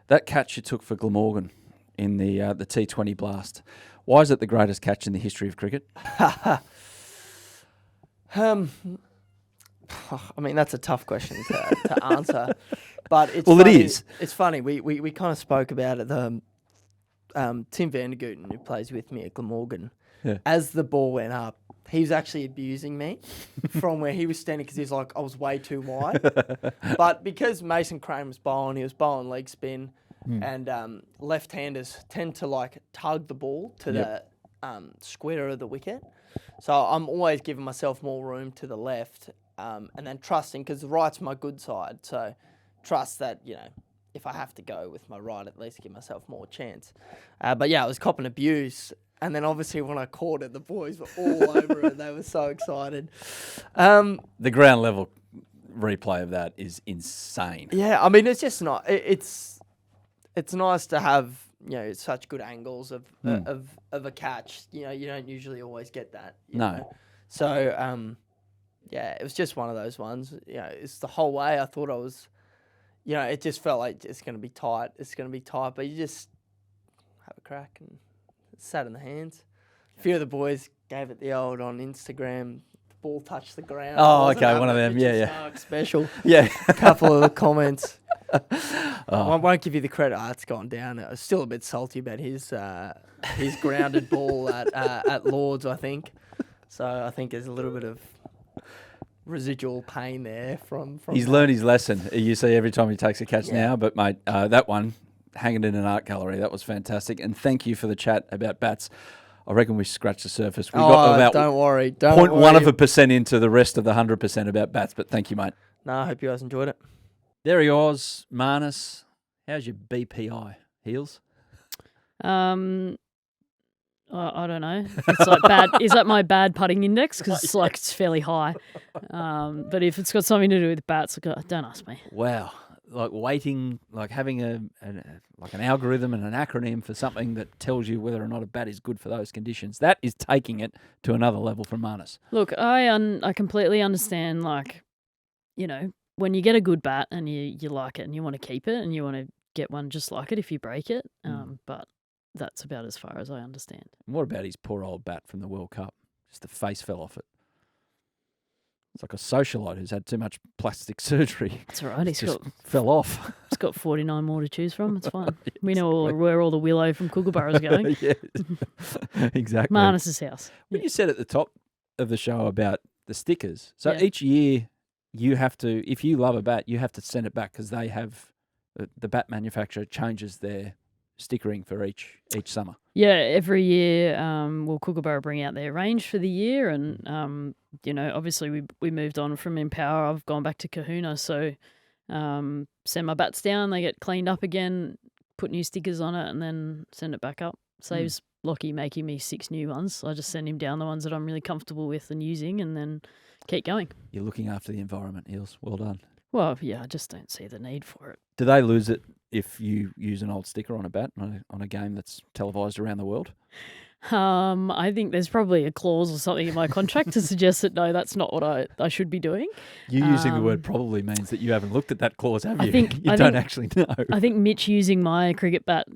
That catch you took for Glamorgan in the T20 Blast, why is it the greatest catch in the history of cricket? I mean, that's a tough question to answer, but it's well, funny. It is. It's funny. We kind of spoke about it. Tim Vandergooten, who plays with me at Glamorgan, as the ball went up, he was actually abusing me from where he was standing because he was like, I was way too wide. But because Mason Crane was bowling, he was bowling leg spin, and left-handers tend to like tug the ball to the square of the wicket. So I'm always giving myself more room to the left, and then trusting, because the right's my good side. So trust that, if I have to go with my right, at least give myself more chance. But yeah, I was copping abuse. And then obviously when I caught it, the boys were all over it. They were so excited. The ground level replay of that is insane. Yeah, I mean, it's just not. It's nice to have such good angles of a catch. You don't usually always get that. You know? So yeah, it was just one of those ones. It's the whole way I thought I was. It just felt like it's going to be tight. It's going to be tight, but you just have a crack and. Sat in the hands. A few of the boys gave it the old on Instagram. The ball touched the ground. Oh, okay, one of them. Yeah. Stark special. Yeah. A couple of the comments. I won't give you the credit. It's gone down. I was still a bit salty about his grounded ball at Lords, I think. So I think there's a little bit of residual pain there from He's learned his lesson. You see every time he takes a catch now. But, mate, that one... hanging in an art gallery. That was fantastic. And thank you for the chat about bats. I reckon we scratched the surface. We got about don't worry. 0.1% into the rest of the 100% about bats, but thank you, mate. No, I hope you guys enjoyed it. There he was, Marnus. How's your BPI, Heels? I don't know. It's like bad. Is that my bad putting index? Because it's fairly high. But if it's got something to do with bats, don't ask me. Wow. Like waiting, like having an algorithm and an acronym for something that tells you whether or not a bat is good for those conditions. That is taking it to another level from Marnus. Look, I completely understand, when you get a good bat and you like it and you want to keep it and you want to get one just like it if you break it. But that's about as far as I understand. And what about his poor old bat from the World Cup? Just the face fell off it. It's like a socialite who's had too much plastic surgery. That's all right. Fell off. He's got 49 more to choose from. It's fine. We know where all the Willow from Kookaburra's going. Yeah, exactly. Marnus's house. When you said at the top of the show about the stickers, so each year you have to, if you love a bat, you have to send it back because they have, the bat manufacturer changes their stickering for each summer. Yeah, every year Kookaburra bring out their range for the year, and obviously we moved on from Empower. I've gone back to Kahuna, so send my bats down, they get cleaned up again, put new stickers on it, and then send it back up. Saves Lockie making me 6 new ones. I just send him down the ones that I'm really comfortable with and using, and then keep going. You're looking after the environment, Eels. Well done. Well, yeah, I just don't see the need for it. Do they lose it if you use an old sticker on a bat on a game that's televised around the world? I think there's probably a clause or something in my contract to suggest that no, that's not what I should be doing. You using the word probably means that you haven't looked at that clause, have you? I don't actually know. I think Mitch using my cricket bat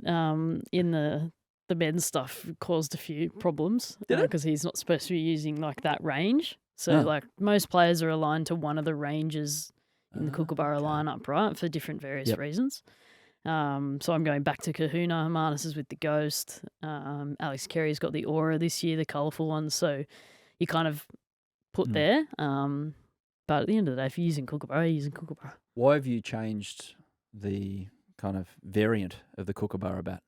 in the men's stuff caused a few problems because he's not supposed to be using like that range. So like most players are aligned to one of the ranges in the Kookaburra lineup, right, for different various reasons. So I'm going back to Kahuna. Marnus is with the Ghost. Alex Carey's got the Aura this year, the colourful ones. So you kind of put there. But at the end of the day, if you're using Kookaburra, you're using Kookaburra. Why have you changed the kind of variant of the Kookaburra bat?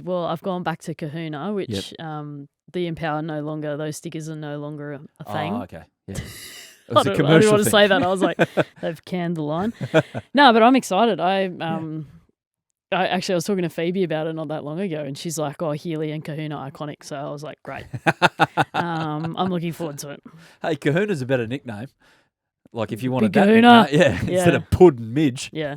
Well, I've gone back to Kahuna, which the Empower those stickers are no longer a thing. Oh, okay. Yeah. It I was a didn't commercial want to thing. say that. I was like, they've canned the line. No, but I'm excited. I was talking to Phoebe about it not that long ago, and she's like, "Oh, Healy and Kahuna iconic." So I was like, "Great." I'm looking forward to it. Hey, Kahuna's a better nickname. Like if you Big wanted that Kahuna. nickname, instead of Pud and Midge. Yeah.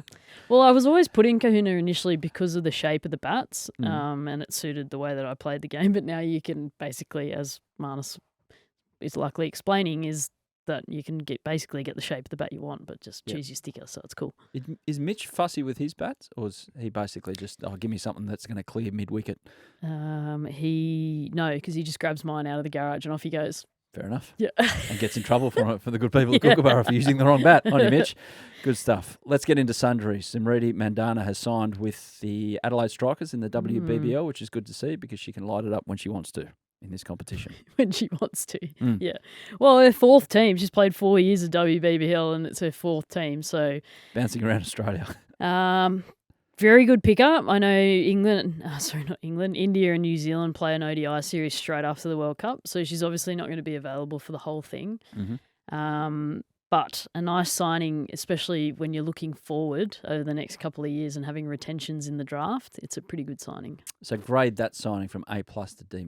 Well, I was always putting Kahuna initially because of the shape of the bats, and it suited the way that I played the game. But now you can basically, as Marnus is likely explaining, is that you can basically get the shape of the bat you want, but just choose your sticker, so it's cool. Is Mitch fussy with his bats, or is he basically just, give me something that's going to clear mid-wicket? No, because he just grabs mine out of the garage and off he goes. Fair enough. Yeah. And gets in trouble for the good people at Kookaburra for using the wrong bat. On you, Mitch. Good stuff. Let's get into sundries. Simriti Mandana has signed with the Adelaide Strikers in the WBBL, which is good to see because she can light it up when she wants to in this competition. When she wants to, yeah. Well, her fourth team. She's played 4 years of WBBL and it's her fourth team. So bouncing around Australia. Very good pickup. I know India and New Zealand play an ODI series straight after the World Cup. So she's obviously not going to be available for the whole thing. But a nice signing, especially when you're looking forward over the next couple of years and having retentions in the draft. It's a pretty good signing. So grade that signing from A+ to D-.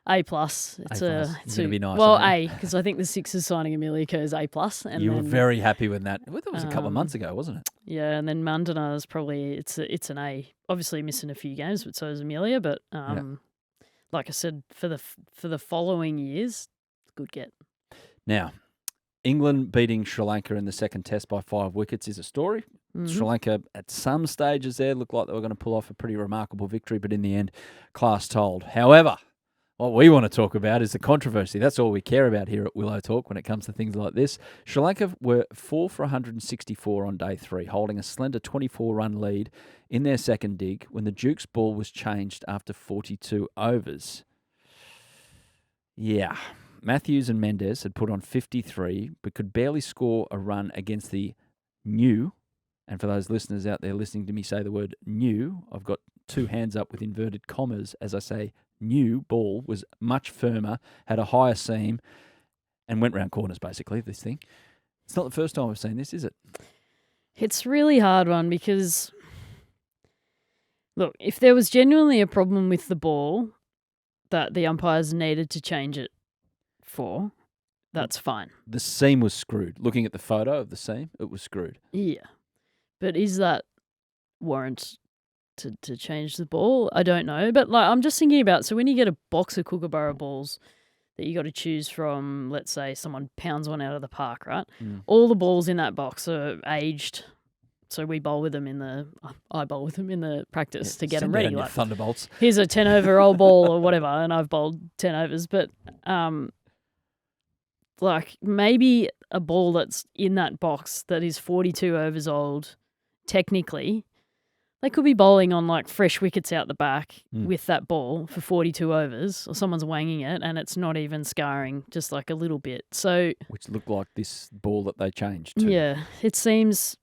A+. It's going to be nice. Well, A, because I think the Sixers signing Emilika is A+. And you were very happy with that. Well, that was a couple of months ago, wasn't it? Yeah, and then Mandana is probably it's an A. Obviously missing a few games, but so is Amelia. But like I said, for the following years, good get. Now, England beating Sri Lanka in the second test by 5 wickets is a story. Sri Lanka at some stages there looked like they were going to pull off a pretty remarkable victory, but in the end, class told. However, what we want to talk about is the controversy. That's all we care about here at Willow Talk when it comes to things like this. Sri Lanka were 4 for 164 on day 3, holding a slender 24-run lead in their second dig when the Duke's ball was changed after 42 overs. Yeah, Matthews and Mendes had put on 53 but could barely score a run against the new, and for those listeners out there listening to me say the word new, I've got 2 hands up with inverted commas as I say new ball, was much firmer, had a higher seam, and went round corners, basically, this thing. It's not the first time I've seen this, is it? It's really hard one because, look, if there was genuinely a problem with the ball that the umpires needed to change it for, that's fine. The seam was screwed. Looking at the photo of the seam, it was screwed. Yeah. But is that warrant to change the ball? I don't know. But like I'm just thinking about, so when you get a box of Kookaburra balls that you got to choose from, let's say someone pounds one out of the park, right? All the balls in that box are aged. So we bowl with them I bowl with them in the practice to get them ready. Like thunderbolts. Here's a 10 over old ball or whatever, and I've bowled 10 overs. But like maybe a ball that's in that box that is 42 overs old, technically, they could be bowling on like fresh wickets out the back with that ball for 42 overs, or someone's wanging it and it's not even scarring, just like a little bit. So, which looked like this ball that they changed to. Yeah, it seems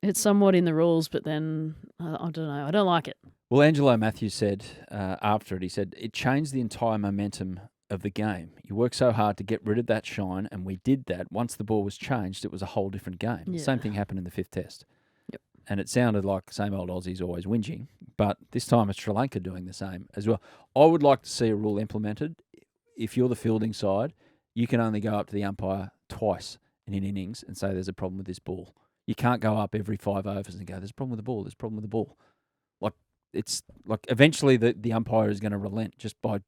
it's somewhat in the rules, but then I don't know. I don't like it. Well, Angelo Matthews said after it, he said, it changed the entire momentum of the game. You worked so hard to get rid of that shine, and we did that. Once the ball was changed, it was a whole different game. Yeah. Same thing happened in the 5th test. Yep. And it sounded like same old Aussies always whinging, but this time it's Sri Lanka doing the same as well. I would like to see a rule implemented. If you're the fielding side, you can only go up to the umpire twice in an innings and say there's a problem with this ball. You can't go up every 5 overs and go, there's a problem with the ball, there's a problem with the ball. Like, it's like eventually the umpire is going to relent just by,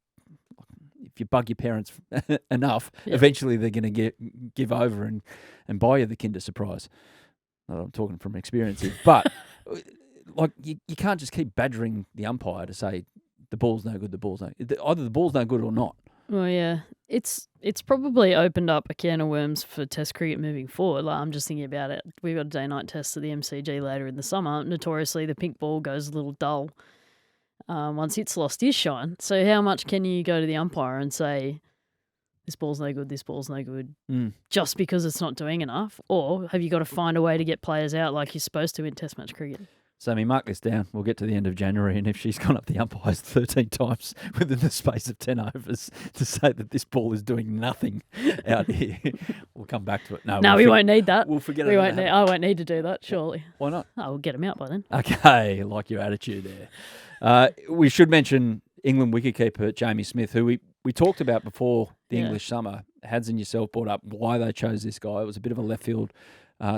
if you bug your parents enough, eventually they're going to give over and buy you the Kinder Surprise. I'm talking from experience here. But like you can't just keep badgering the umpire to say the ball's no good, the ball's no good. Either the ball's no good or not. Well, yeah, it's probably opened up a can of worms for Test cricket moving forward. Like, I'm just thinking about it. We've got a day-night test at the MCG later in the summer. Notoriously, the pink ball goes a little dull once it's lost his shine. So how much can you go to the umpire and say, this ball's no good, this ball's no good, just because it's not doing enough? Or have you got to find a way to get players out like you're supposed to in Test match cricket? Sammy, mark this down. We'll get to the end of January, and if she's gone up the umpires 13 times within the space of 10 overs to say that this ball is doing nothing out here, we'll come back to it. No, we won't need that. We'll forget we it. won't I won't need to do that, surely. Why not? Oh, we'll get him out by then. Okay, like your attitude there. We should mention England wicketkeeper Jamie Smith, who we talked about before the English summer. Hads and yourself brought up why they chose this guy. It was a bit of a left field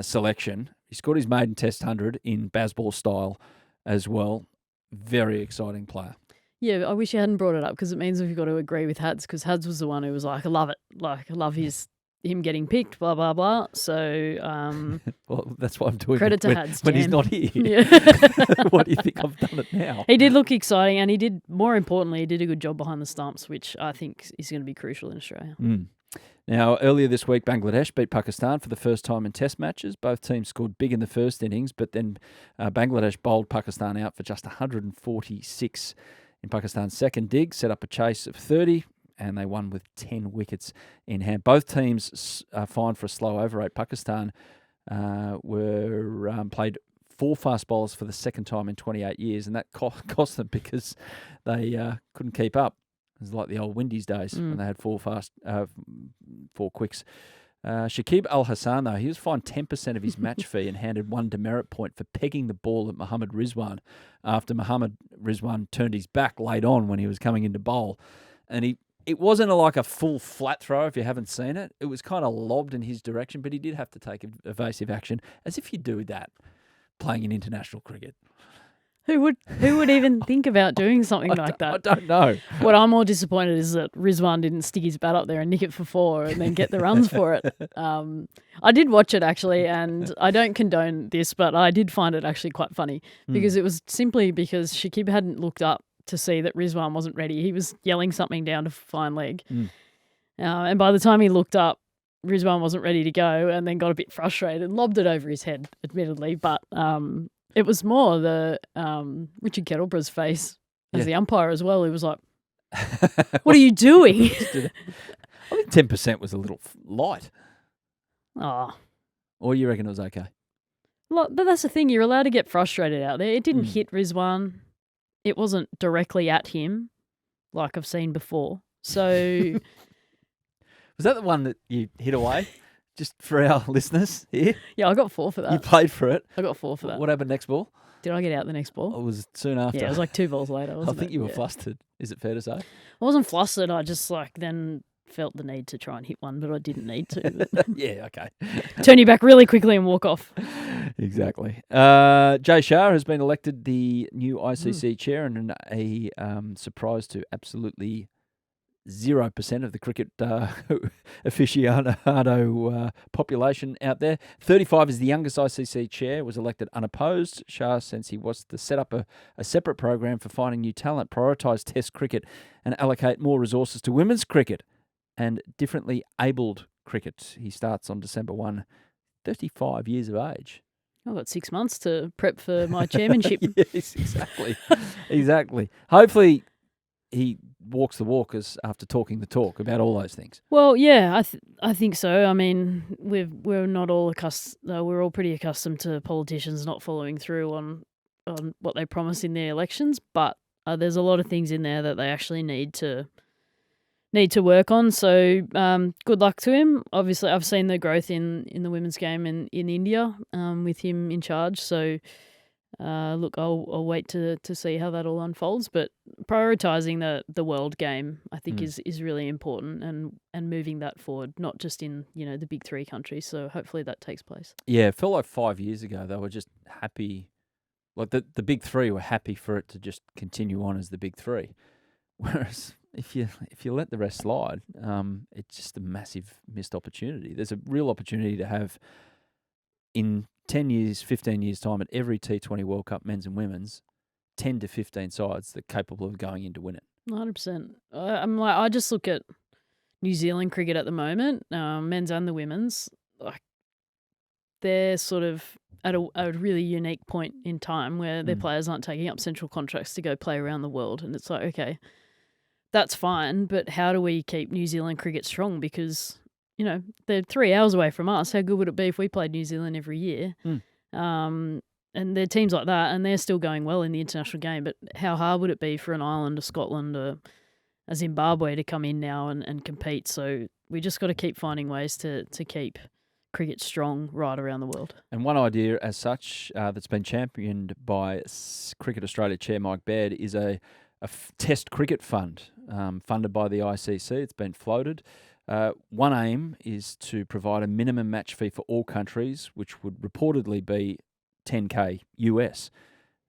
selection. He scored his maiden Test 100 in Bazball style as well. Very exciting player. Yeah, I wish you hadn't brought it up because it means we've got to agree with Hads, because Hads was the one who was like, I love it. Like, I love him getting picked, blah, blah, blah. So well, that's what I'm doing. Credit to Hads. When he's not here. Yeah. What do you think I've done it now? He did look exciting, and more importantly, he did a good job behind the stumps, which I think is going to be crucial in Australia. Now, earlier this week, Bangladesh beat Pakistan for the first time in Test matches. Both teams scored big in the first innings, but then Bangladesh bowled Pakistan out for just 146 in Pakistan's second dig, set up a chase of 30, and they won with 10 wickets in hand. Both teams fined for a slow over rate. Pakistan were played 4 fast bowlers for the second time in 28 years, and that cost them because they couldn't keep up. It was like the old Windies days when they had 4 quicks. Shakib Al Hassan, though, he was fined 10% of his match fee and handed 1 demerit point for pegging the ball at Mohammad Rizwan after Mohammad Rizwan turned his back late on when he was coming into bowl. And it wasn't like a full flat throw, if you haven't seen it. It was kind of lobbed in his direction, but he did have to take evasive action, as if you do that playing in international cricket. Who would even think about doing something like that? I don't know. What I'm more disappointed is that Rizwan didn't stick his bat up there and nick it for 4 and then get the runs for it. I did watch it, actually, and I don't condone this, but I did find it actually quite funny because it was simply because Shakib hadn't looked up to see that Rizwan wasn't ready. He was yelling something down to fine leg. And by the time he looked up, Rizwan wasn't ready to go and then got a bit frustrated and lobbed it over his head, admittedly, but... it was more the Richard Kettlebrow's face as the umpire as well. He was like, what are you doing? I think 10% was a little light. Oh. Or you reckon it was okay? But that's the thing. You're allowed to get frustrated out there. It didn't hit Rizwan. It wasn't directly at him like I've seen before. So... Was that the one that you hit away? Just for our listeners here. Yeah, I got 4 for that. You played for it. I got 4 for that. What happened next ball? Did I get out the next ball? It was soon after. Yeah, it was like 2 balls later. I think you were flustered. Is it fair to say? I wasn't flustered. I just then felt the need to try and hit one, but I didn't need to. Yeah, okay. Turn you back really quickly and walk off. Exactly. Jay Shah has been elected the new ICC chair, and a surprise to absolutely 0% of the cricket aficionado population out there. 35 is the youngest ICC chair, was elected unopposed. Shah says he was to set up a separate program for finding new talent, prioritise Test cricket and allocate more resources to women's cricket and differently abled cricket. He starts on December 1, 35 years of age. I've got 6 months to prep for my chairmanship. Yes, exactly. Exactly. Hopefully he walks the walk after talking the talk about all those things. Well, yeah, I think so. I mean, we're not all we're all pretty accustomed to politicians not following through on what they promise in their elections, but there's a lot of things in there that they actually need to work on. So good luck to him. Obviously, I've seen the growth in the women's game in India with him in charge. So look, I'll wait to see how that all unfolds. But prioritising the world game, I think, is really important, and moving that forward, not just in the big 3 countries. So hopefully that takes place. Yeah, it felt like 5 years ago they were just happy. Like the big 3 were happy for it to just continue on as the big 3, whereas if you let the rest slide, it's just a massive missed opportunity. There's a real opportunity to have in 10 years, 15 years' time at every T20 World Cup, men's and women's, 10 to 15 sides that are capable of going in to win it. 100%. I just look at New Zealand cricket at the moment, men's and the women's, like they're sort of at a really unique point in time where their players aren't taking up central contracts to go play around the world. And it's like, okay, that's fine, but how do we keep New Zealand cricket strong? Because, you know, they're 3 hours away from us. How good would it be if we played New Zealand every year? And there are teams like that, and they're still going well in the international game. But how hard would it be for an Ireland, a Scotland, a Zimbabwe to come in now and compete? So we just got to keep finding ways to keep cricket strong right around the world. And one idea as such that's been championed by Cricket Australia Chair Mike Baird is a test cricket fund funded by the ICC. It's been floated. One aim is to provide a minimum match fee for all countries, which would reportedly be $10K US.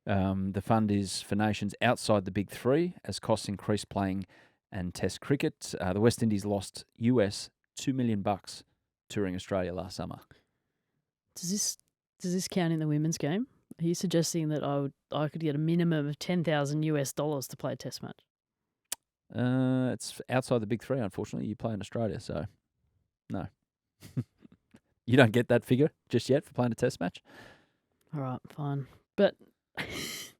The fund is for nations outside the big three as costs increase playing and test cricket. The West Indies lost US $2 million touring Australia last summer. Does this count in the women's game? Are you suggesting that I could get a minimum of $10,000 US to play a test match? It's outside the big three, unfortunately. You play in Australia, so no. You don't get that figure just yet for playing a test match? All right, fine. But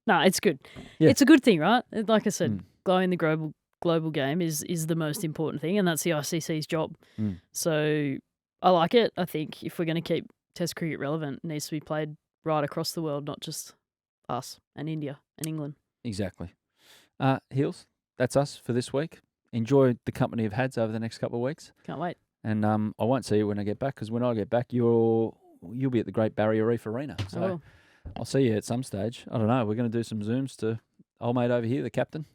no, it's good. Yeah. It's a good thing, right? Like I said, growing the global game is the most important thing, and that's the ICC's job. So I like it. I think if we're going to keep Test cricket relevant, it needs to be played right across the world, not just us and India and England. Exactly. Heels, that's us for this week. Enjoy the company of Hads over the next couple of weeks. Can't wait. And I won't see you when I get back, because when I get back, you'll be at the Great Barrier Reef Arena. So I'll see you at some stage. I don't know. We're going to do some Zooms to old mate over here, the captain.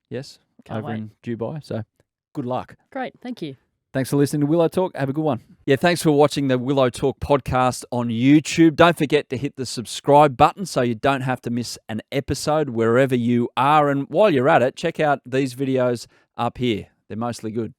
Yes. Can't over wait. in Dubai. So good luck. Great. Thank you. Thanks for listening to Willow Talk. Have a good one. Yeah, thanks for watching the Willow Talk podcast on YouTube. Don't forget to hit the subscribe button so you don't have to miss an episode wherever you are. And while you're at it, check out these videos up here. They're mostly good.